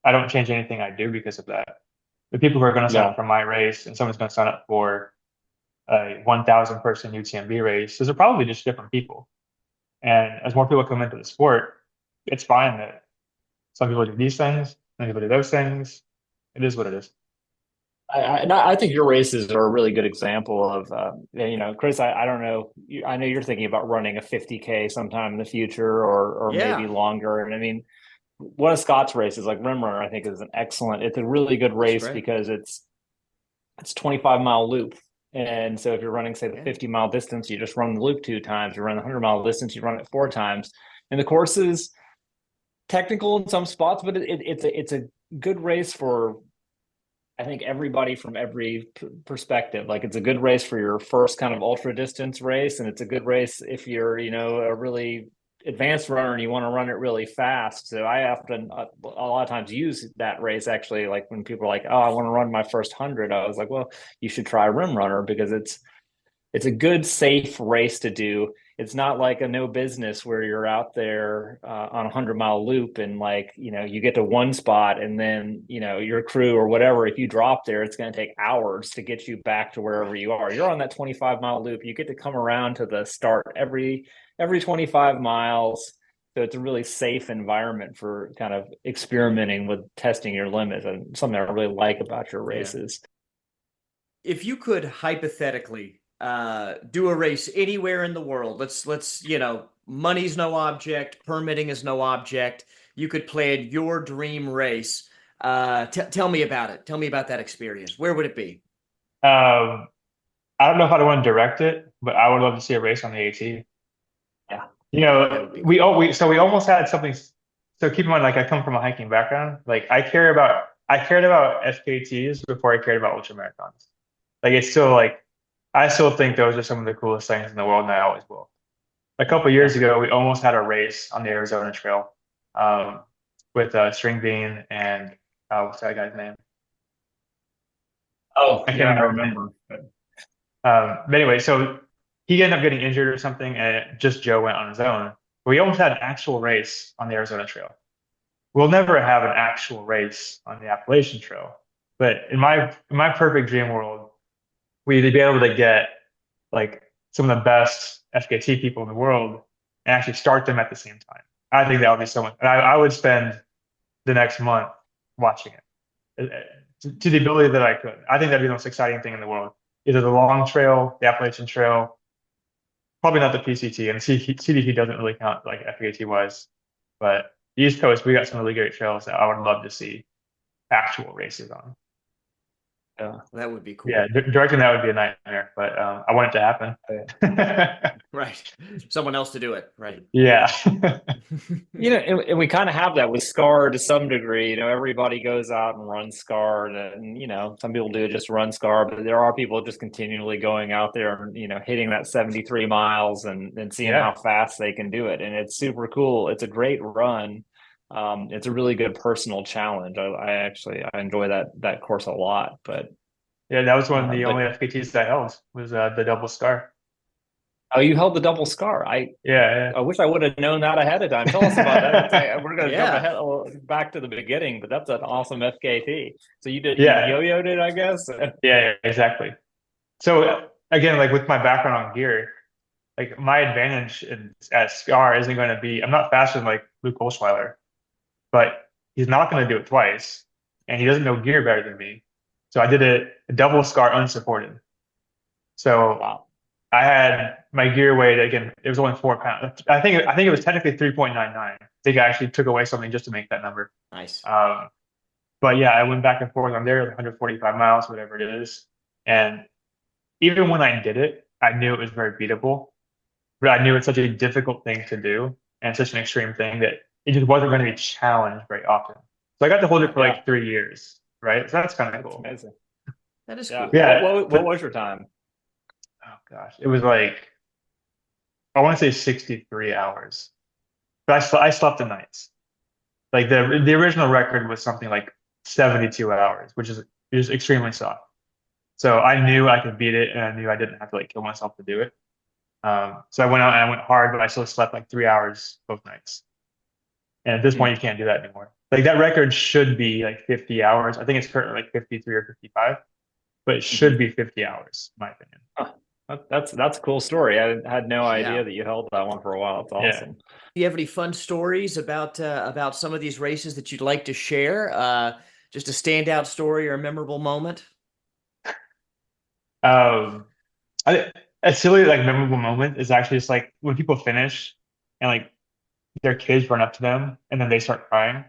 I don't change anything I do because of that. The people who are going to sign Yeah. up for my race and someone's going to sign up for a 1,000 person UTMB race, those are probably just different people. And as more people come into the sport, it's fine that some people do these things, some people do those things. It is what it is. And I think your races are a really good example of, Chris, I don't know. I know you're thinking about running a 50K sometime in the future or maybe Yeah, longer. And I mean, one of Scott's races, like Rim Runner, I think it's a really good that's race great. because it's 25-mile loop. And so if you're running, say, the Yeah, 50-mile distance, you just run the loop 2 times. You run the 100-mile distance, you run it 4 times. And the course is technical in some spots, but it's a good race for I think everybody from every perspective. Like it's a good race for your first kind of ultra distance race, and it's a good race if you're, a really advanced runner and you want to run it really fast. So I often, a lot of times, use that race actually. Like when people are like, "Oh, I want to run my first 100," I was like, "Well, you should try Rim Runner because it's a good, safe race to do. It's not like a no business where you're out there on a 100-mile loop and like, you get to one spot and then, your crew or whatever, if you drop there, it's going to take hours to get you back to wherever you are. You're on that 25-mile loop. You get to come around to the start every 25 miles. So it's a really safe environment for kind of experimenting with testing your limits and something I really like about your yeah. races. If you could hypothetically do a race anywhere in the world, let's money's no object, permitting is no object. You could plan your dream race. Tell me about it. Tell me about that experience. Where would it be? Um, I don't know if I'd want to direct it, but I would love to see a race on the AT. Yeah, that would be We cool. oh we almost had something. So keep in mind, like I come from a hiking background. Like I cared about FKTs before I cared about ultra marathons. Like it's still like I still think those are some of the coolest things in the world, and I always will. A couple Yeah. years ago, we almost had a race on the Arizona Trail um, with String Bean and what's that guy's name? Oh, I can't yeah, I remember his name. remember. But anyway, so he ended up getting injured or something, and just Joe went on his own. We almost had an actual race on the Arizona Trail. We'll never have an actual race on the Appalachian Trail, but in my perfect dream world, we'd be able to get like some of the best FKT people in the world and actually start them at the same time. I think that would be so much. And I would spend the next month watching it to the ability that I could. I think that'd be the most exciting thing in the world. Either the long trail, the Appalachian Trail, probably not the PCT, and CDT doesn't really count like FKT wise. But the East Coast, we got some really great trails that I would love to see actual races on. Yeah. That would be cool. Yeah, directing that would be a nightmare, but I want it to happen. Right. Someone else to do it. Right. Yeah. And we kind of have that with Scar to some degree. Everybody goes out and runs Scar, and some people do just run Scar, but there are people just continually going out there and hitting that 73 miles and seeing Yeah. how fast they can do it, and it's super cool. It's a great run. It's a really good personal challenge. I enjoy that course a lot. But Yeah, that was one of the only FKTs I held was the double Scar. oh, you held the double Scar. Yeah. I wish I would have known that ahead of time. Tell us about that. We're going to jump Yeah. ahead back to the beginning, but that's an awesome FKT. So you Yeah. yo-yoed it, I guess. Yeah, exactly. So again, like with my background on gear, like my advantage at Scar isn't going to be, I'm not faster than like Luke Olschweiler, but he's not going to do it twice, and he doesn't know gear better than me. So I did a double Scar unsupported. So Wow. I had my gear weight, again, it was only 4 pounds. I think it was technically 3.99. I think I actually took away something just to make that number. Nice. But yeah, I went back and forth on there, 145 miles, whatever it is. And even when I did it, I knew it was very beatable. But I knew it's such a difficult thing to do and such an extreme thing that it just wasn't going to be challenged very often. So I got to hold it for like 3 years, right? So that's kind of cool. Amazing. That is cool. Yeah. What was your time? Oh gosh, it was like, I want to say 63 hours, but I slept the nights. Like the original record was something like 72 hours, which is extremely soft. So I knew I could beat it, and I knew I didn't have to like kill myself to do it. So I went out and I went hard, but I still slept like 3 hours both nights. And at this point, you can't do that anymore. Like that record should be like 50 hours. I think it's currently like 53 or 55, but it should be 50 hours, in my opinion. Huh. That's a cool story. I had no idea that you held that one for a while. It's awesome. Yeah. Do you have any fun stories about some of these races that you'd like to share? Just a standout story or a memorable moment? A silly like memorable moment is actually just like when people finish and like their kids run up to them and then they start crying.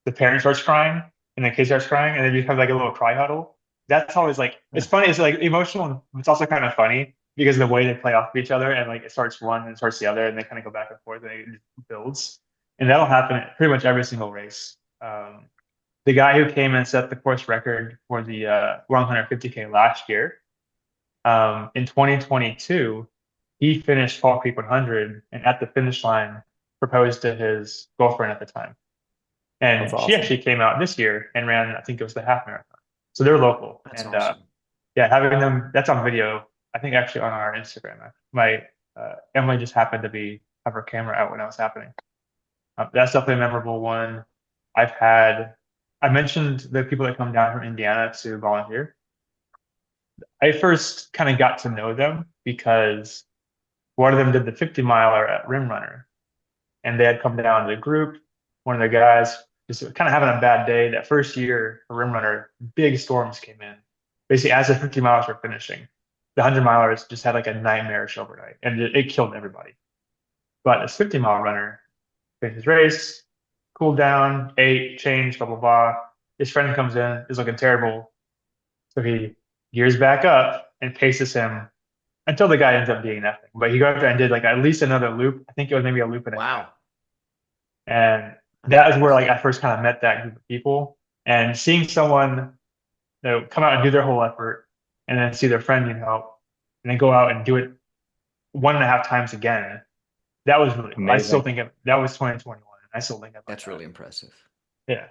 The parent starts crying and the kid starts crying, and then you have like a little cry huddle. That's always like, it's funny. It's like emotional, and it's also kind of funny because of the way they play off of each other, and like it starts one and it starts the other, and they kind of go back and forth, and it builds. And that'll happen at pretty much every single race. The guy who came and set the course record for the 150K last year, in 2022, he finished Fall Creek 100, and at the finish line proposed to his girlfriend at the time. And she actually came out this year and ran, I think it was the half marathon. So they're local. That's and awesome. yeah, having them, that's on video, I think actually on our Instagram. Emily just happened to have her camera out when that was happening. That's definitely a memorable one. I mentioned the people that come down from Indiana to volunteer. I first kind of got to know them because one of them did the 50 miler at Rim Runner, and they had come down to the group. One of the guys just kind of having a bad day. That first year for Rim Runner, big storms came in. Basically, as the 50 miles were finishing, the 100 milers just had like a nightmarish overnight, and it killed everybody. But this 50-mile runner finished his race, cooled down, ate, changed, blah, blah, blah. His friend comes in, is looking terrible. So he gears back up and paces him until the guy ends up being nothing. But he got up there and did like at least another loop. I think it was maybe a loop and a half. And that is where like I first kind of met that group of people, and seeing someone come out and do their whole effort, and then see their friend need help, and then go out and do it 1.5 times again. That was really cool. I still think that was 2021. I still think that's really impressive. Yeah.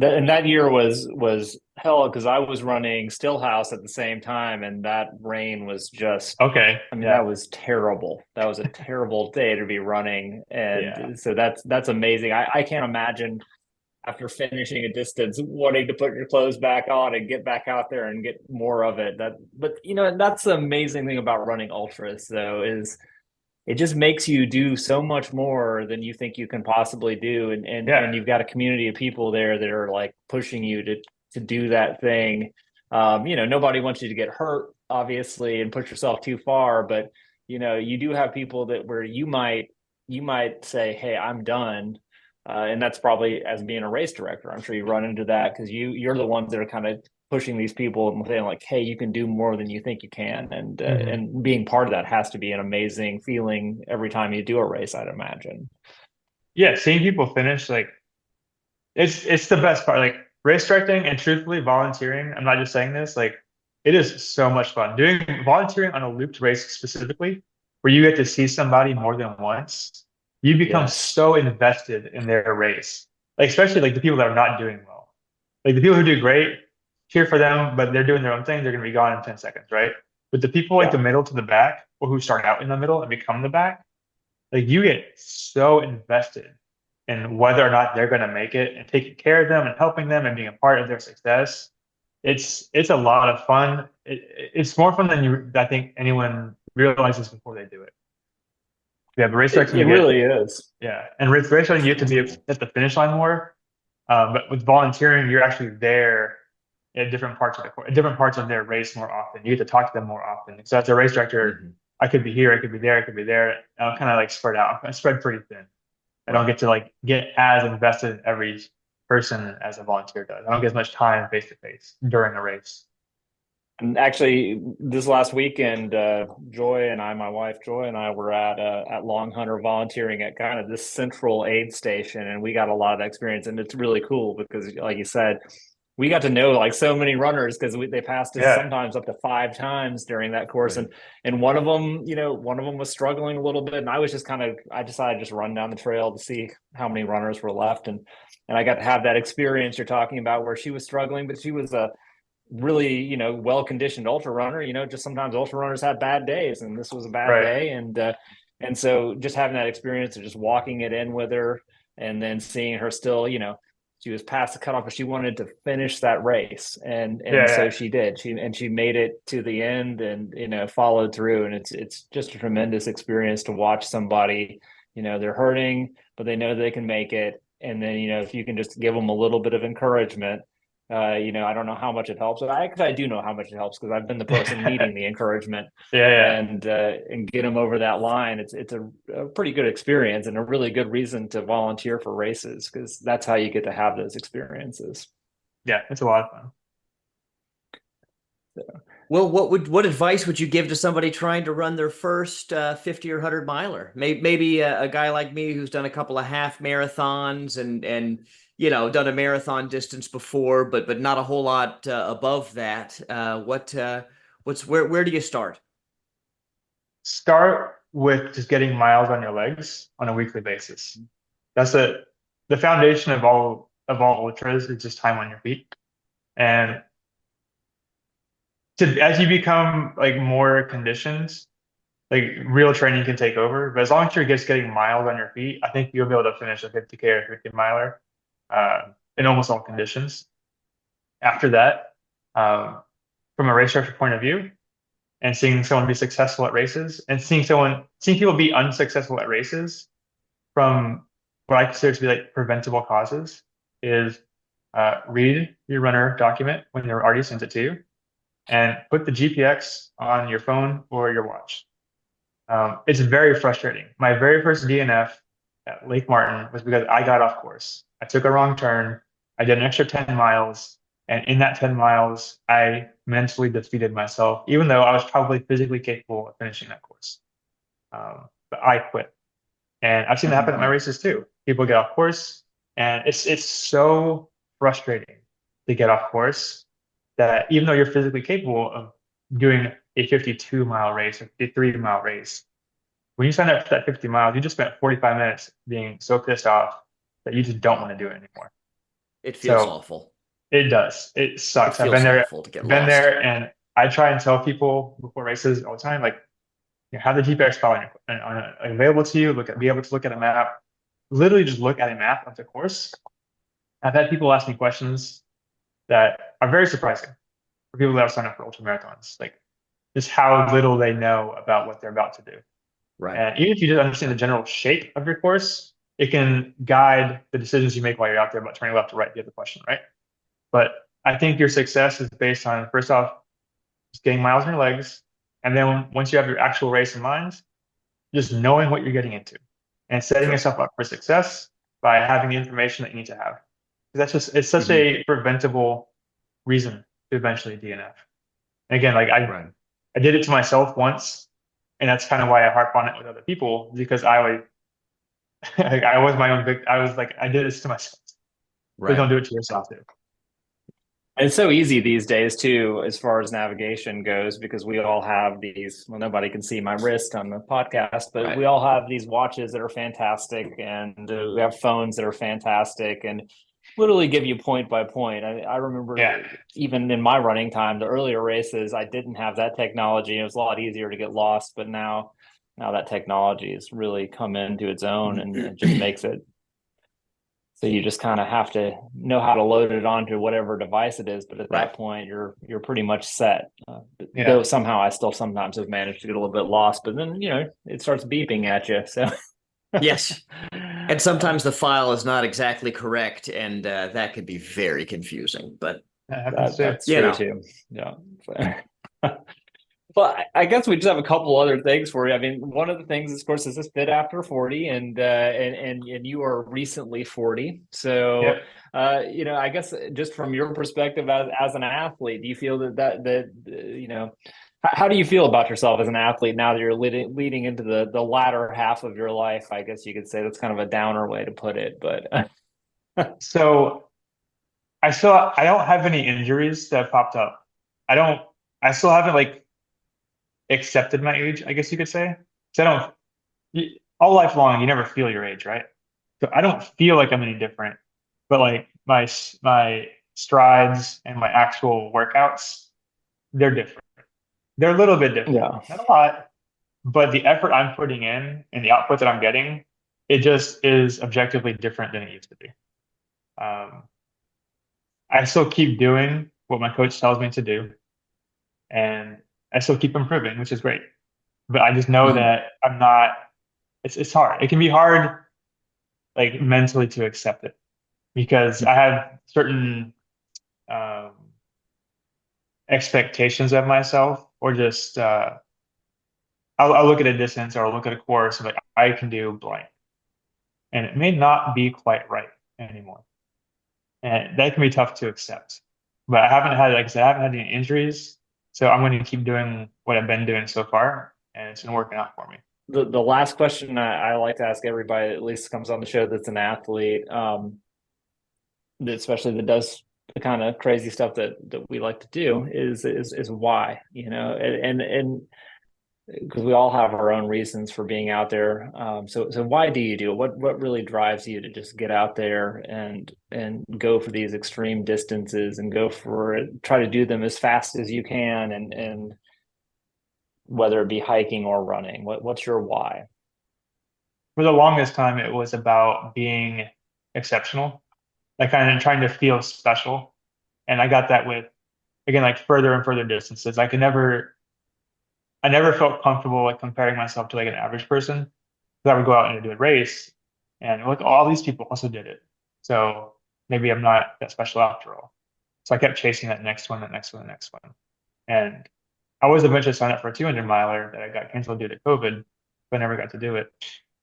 And that year was hell, because I was running Stillhouse at the same time, and that rain was just okay. I mean, that was terrible. That was a terrible day to be running, and so that's amazing. I can't imagine after finishing a distance wanting to put your clothes back on and get back out there and get more of it. But that's the amazing thing about running ultras, though, is it just makes you do so much more than you think you can possibly do. And you've got a community of people there that are like pushing you to do that thing. Nobody wants you to get hurt, obviously, and push yourself too far, but you do have people where you might say, hey, I'm done. And that's probably, as being a race director, I'm sure you run into that, because you're the ones that are kind of pushing these people and saying like, hey, you can do more than you think you can. Mhm. And being part of that has to be an amazing feeling every time you do a race, I'd imagine. Yeah, seeing people finish, like it's the best part. Like race directing and truthfully volunteering, I'm not just saying this, like it is so much fun. Doing volunteering on a looped race specifically, where you get to see somebody more than once, you become Yes. so invested in their race. Like especially like the people that are not doing well. Like the people who do great, cheer for them, but they're doing their own thing, they're gonna be gone in 10 seconds, right? But the people like the Yeah. middle to the back, or who start out in the middle and become the back, like you get so invested in whether or not they're going to make it and taking care of them and helping them and being a part of their success. It's a lot of fun. It's more fun than I think anyone realizes before they do it. Yeah, but race directing It you get, really is. yeah, and race directing you get to be at the finish line more. But with volunteering, you're actually there at different parts of different parts of their race more often. You get to talk to them more often. So as a race director, Mhm. I could be here, I could be there, I could be there. I'm kind of like spread out. I spread pretty thin. I don't Right. get to like get as invested in every person as a volunteer does. I don't get as much time face to face during a race. And actually, this last weekend, Joy and I, my wife Joy and I, were at Long Hunter volunteering at kind of this central aid station, and we got a lot of experience. And it's really cool because, like you said, we got to know like so many runners because they passed us Yeah, sometimes up to 5 times during that course, Right. and one of them, one of them was struggling a little bit, and I was just I decided to just run down the trail to see how many runners were left, and I got to have that experience you're talking about where she was struggling, but she was a really well conditioned ultra runner. Just sometimes ultra runners have bad days, and this was a bad right. day, and so just having that experience of just walking it in with her, and then seeing her still, she was past the cutoff, but she wanted to finish that race, and Yeah, so yeah, she did. She made it to the end, and followed through, and it's just a tremendous experience to watch somebody. They're hurting, but they know they can make it, and then if you can just give them a little bit of encouragement. I don't know how much it helps, but I do know how much it helps because I've been the person yeah, needing the encouragement, yeah. and get them over that line. It's a pretty good experience and a really good reason to volunteer for races because that's how you get to have those experiences. Yeah, it's a lot of fun. Well, what advice would you give to somebody trying to run their first 50 or 100 miler? Maybe a guy like me who's done a couple of half marathons and done a marathon distance before, but not a whole lot above that. Where do you start? Start with just getting miles on your legs on a weekly basis. That's the foundation of all ultras is just time on your feet. And as you become like more conditioned, like real training can take over. But as long as you're just getting miles on your feet, I think you'll be able to finish a 50K or 50 miler in almost all conditions. After that, from a race structure point of view, and seeing someone be successful at races, and seeing people be unsuccessful at races from what I consider to be like preventable causes is read your runner document when they're already sent it to you, and put the GPX on your phone or your watch. It's very frustrating. My very first DNF at Lake Martin was because I got off course. I took a wrong turn. I did an extra 10 miles. And in that 10 miles, I mentally defeated myself, even though I was probably physically capable of finishing that course. But I quit. And I've seen that happen at my Mhm. races too. People get off course, and it's so frustrating to get off course that even though you're physically capable of doing a 52-mile race or 53-mile race, when you sign up for that 50 miles, you just spent 45 minutes being so pissed off that you just don't want to do it anymore. It feels So awful. it does. It It sucks. I've feels awful to get been lost. there, and I try and tell people before races all the time, like, have the GPS file available to you. Be able to look at a map. Literally, just look at a map of the course. I've had people ask me questions that are very surprising for people that have signed up for ultra marathons, like just how little they know about what they're about to do. Right. And even if you just understand the general shape of your course, it can guide the decisions you make while you're out there about turning left or right. You have the question, right? But I think your success is based on, first off, just getting miles on your legs. And then once you have your actual race in mind, just knowing what you're getting into and setting Sure. yourself up for success by having the information that you need to have. Because it's such Mhm. a preventable reason to eventually DNF. And again, like Right. I did it to myself once, and that's kind of why I harp on it with other people, because like, I was my own victim. I was like, I did this to myself. Please don't Right. do it to yourself, too. And it's so easy these days too, as far as navigation goes, because we all have these. Well, nobody can see my wrist on the podcast, but Right. we all have these watches that are fantastic, and we have phones that are fantastic, and literally give you point by point. I remember Yeah. even in my running time, the earlier races, I didn't have that technology. It was a lot easier to get lost, but now that technology has really come into its own, and it just makes it so you just kind of have to know how to load it onto whatever device it is. But at Right. that point, you're pretty much set. Yeah. Though somehow I still sometimes have managed to get a little bit lost, but then it starts beeping at you. So Yes. And sometimes the file is not exactly correct, and that could be very confusing. But That happens too. that's you true know, too. Yeah. Well, I guess we just have a couple other things for you. I mean, one of the things, of course, is this fit after 40, and you are recently 40. So, Yep. I guess just from your perspective as an athlete, do you feel how do you feel about yourself as an athlete now that you're leading into the latter half of your life? I guess you could say that's kind of a downer way to put it, but So I don't have any injuries that have popped up. I still haven't like accepted my age, I guess you could say. So all life long, you never feel your age, right? So I don't feel like I'm any different, but like my strides and my actual workouts, they're different. They're a little bit different, yeah. not a lot, but the effort I'm putting in and the output that I'm getting, it just is objectively different than it used to be. Um, I still keep doing what my coach tells me to do, and I still keep improving, which is great. But I just know Mhm. that I'm not. It's hard. It can be hard, like mentally, to accept it because I have certain um, expectations of myself, or just I'll look at a distance or I'll look at a course and like I can do blank, and it may not be quite right anymore, and that can be tough to accept. But I haven't had, like I said, I haven't had any injuries, so I'm going to keep doing what I've been doing so far, and it's been working out for me. The last question I like to ask everybody that at least comes on the show that's an athlete, especially that does the kind of crazy stuff that we like to do, is why, and because we all have our own reasons for being out there. So why do you do it? What really drives you to just get out there and go for these extreme distances and go for it, try to do them as fast as you can, and whether it be hiking or running? What's your why? For the longest time, it was about being exceptional, like kind of trying to feel special, and I got that with, again, like further and further distances. I never felt comfortable like comparing myself to like an average person. Because I would go out and do a race, and look, all these people also did it. So maybe I'm not that special after all. So I kept chasing that next one, that next one, the next one. And I was eventually signed up for a 200 miler that I got canceled due to COVID, but I never got to do it.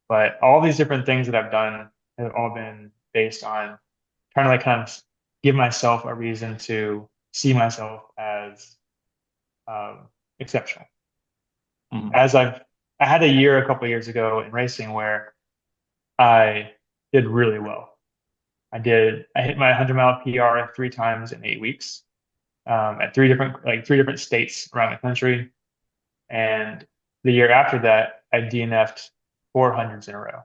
But all these different things that I've done have all been based on trying to like kind of give myself a reason to see myself as exceptional. Mhm. As I had a year a couple of years ago in racing where I did really well. I hit my 100-mile PR 3 times in 8 weeks, at three different states around the country. And the year after that, I DNF'd 400s in a row.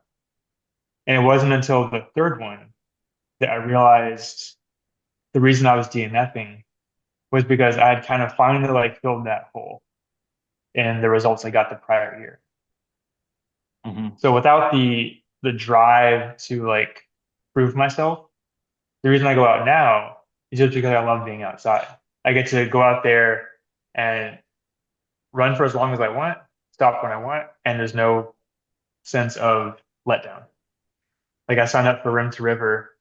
And it wasn't until the third one that I realized the reason I was DNFing was because I had kind of finally like filled that hole in the results I got the prior year. Mhm. So without the drive to like prove myself, the reason I go out now is just because I love being outside. I get to go out there and run for as long as I want, stop when I want, and there's no sense of letdown. Like I signed up for Rim to River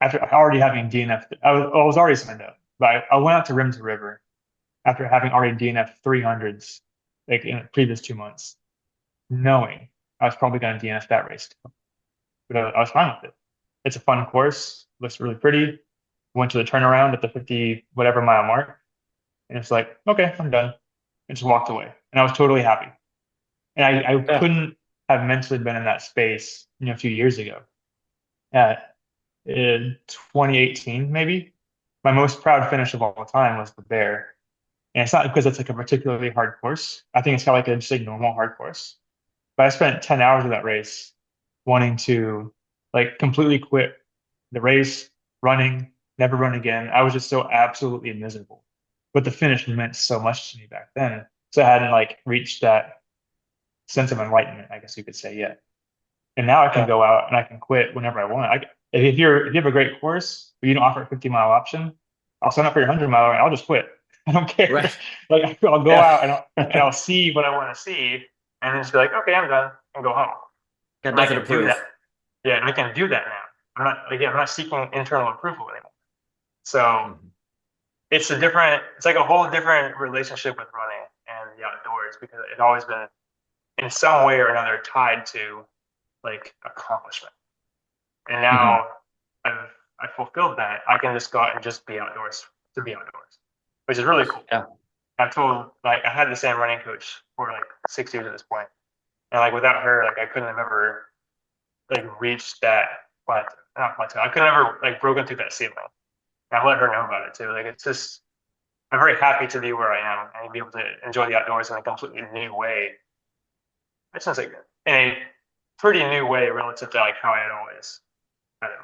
after already having DNF. I was already signed up, but I went out to Rim to River after having already DNF 300s like in the previous 2 months, knowing I was probably going to DNF that race too. But I was fine with it. It's a fun course, looks really pretty. went to the turnaround at the 50 whatever mile mark, and it's like, okay, I'm done, and just walked away, and I was totally happy. And I Yeah. couldn't have mentally been in that space, a few years ago. In 2018, maybe my most proud finish of all time was the Bear, and it's not because it's like a particularly hard course. I think it's kind of like just a normal hard course. But I spent 10 hours of that race wanting to like completely quit the race, running, never run again. I was just so absolutely miserable. But the finish meant so much to me back then. So I hadn't like reached that sense of enlightenment, I guess you could say, yet. And now I can go out and I can quit whenever I want. If you have a great course, but you don't offer a 50-mile option, I'll sign up for your 100-mile and I'll just quit. I don't care. Right. Like I'll go out and I'll see what I want to see, and then just be like, okay, I'm done, and go home. Got And I nothing to can do prove. that. Yeah, and I can do that now. I'm not seeking internal approval anymore. So it's like a whole different relationship with running and the outdoors, because it's always been in some way or another tied to like accomplishment. And now I fulfilled that. I can just go out and just be outdoors to be outdoors, which is really cool. Yeah. I had the same running coach for like 6 years at this point. And like without her, like I couldn't have ever like reached that plateau. Not plateau. I could have never like broken through that ceiling. And I let her know about it too. Like it's just, I'm very happy to be where I am and be able to enjoy the outdoors in a completely new way. It sounds like in a pretty new way relative to like how I had always had it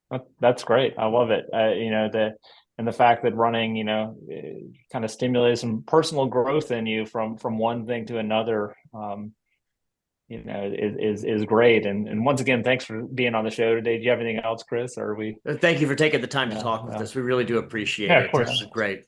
before. That's great. I love it. And the fact that running, kind of stimulates some personal growth in you from one thing to another, is great. And once again, thanks for being on the show today. Do you have anything else, Chris? Or are we? Thank you for taking the time to talk with us. We really do appreciate it. Of course. This is great.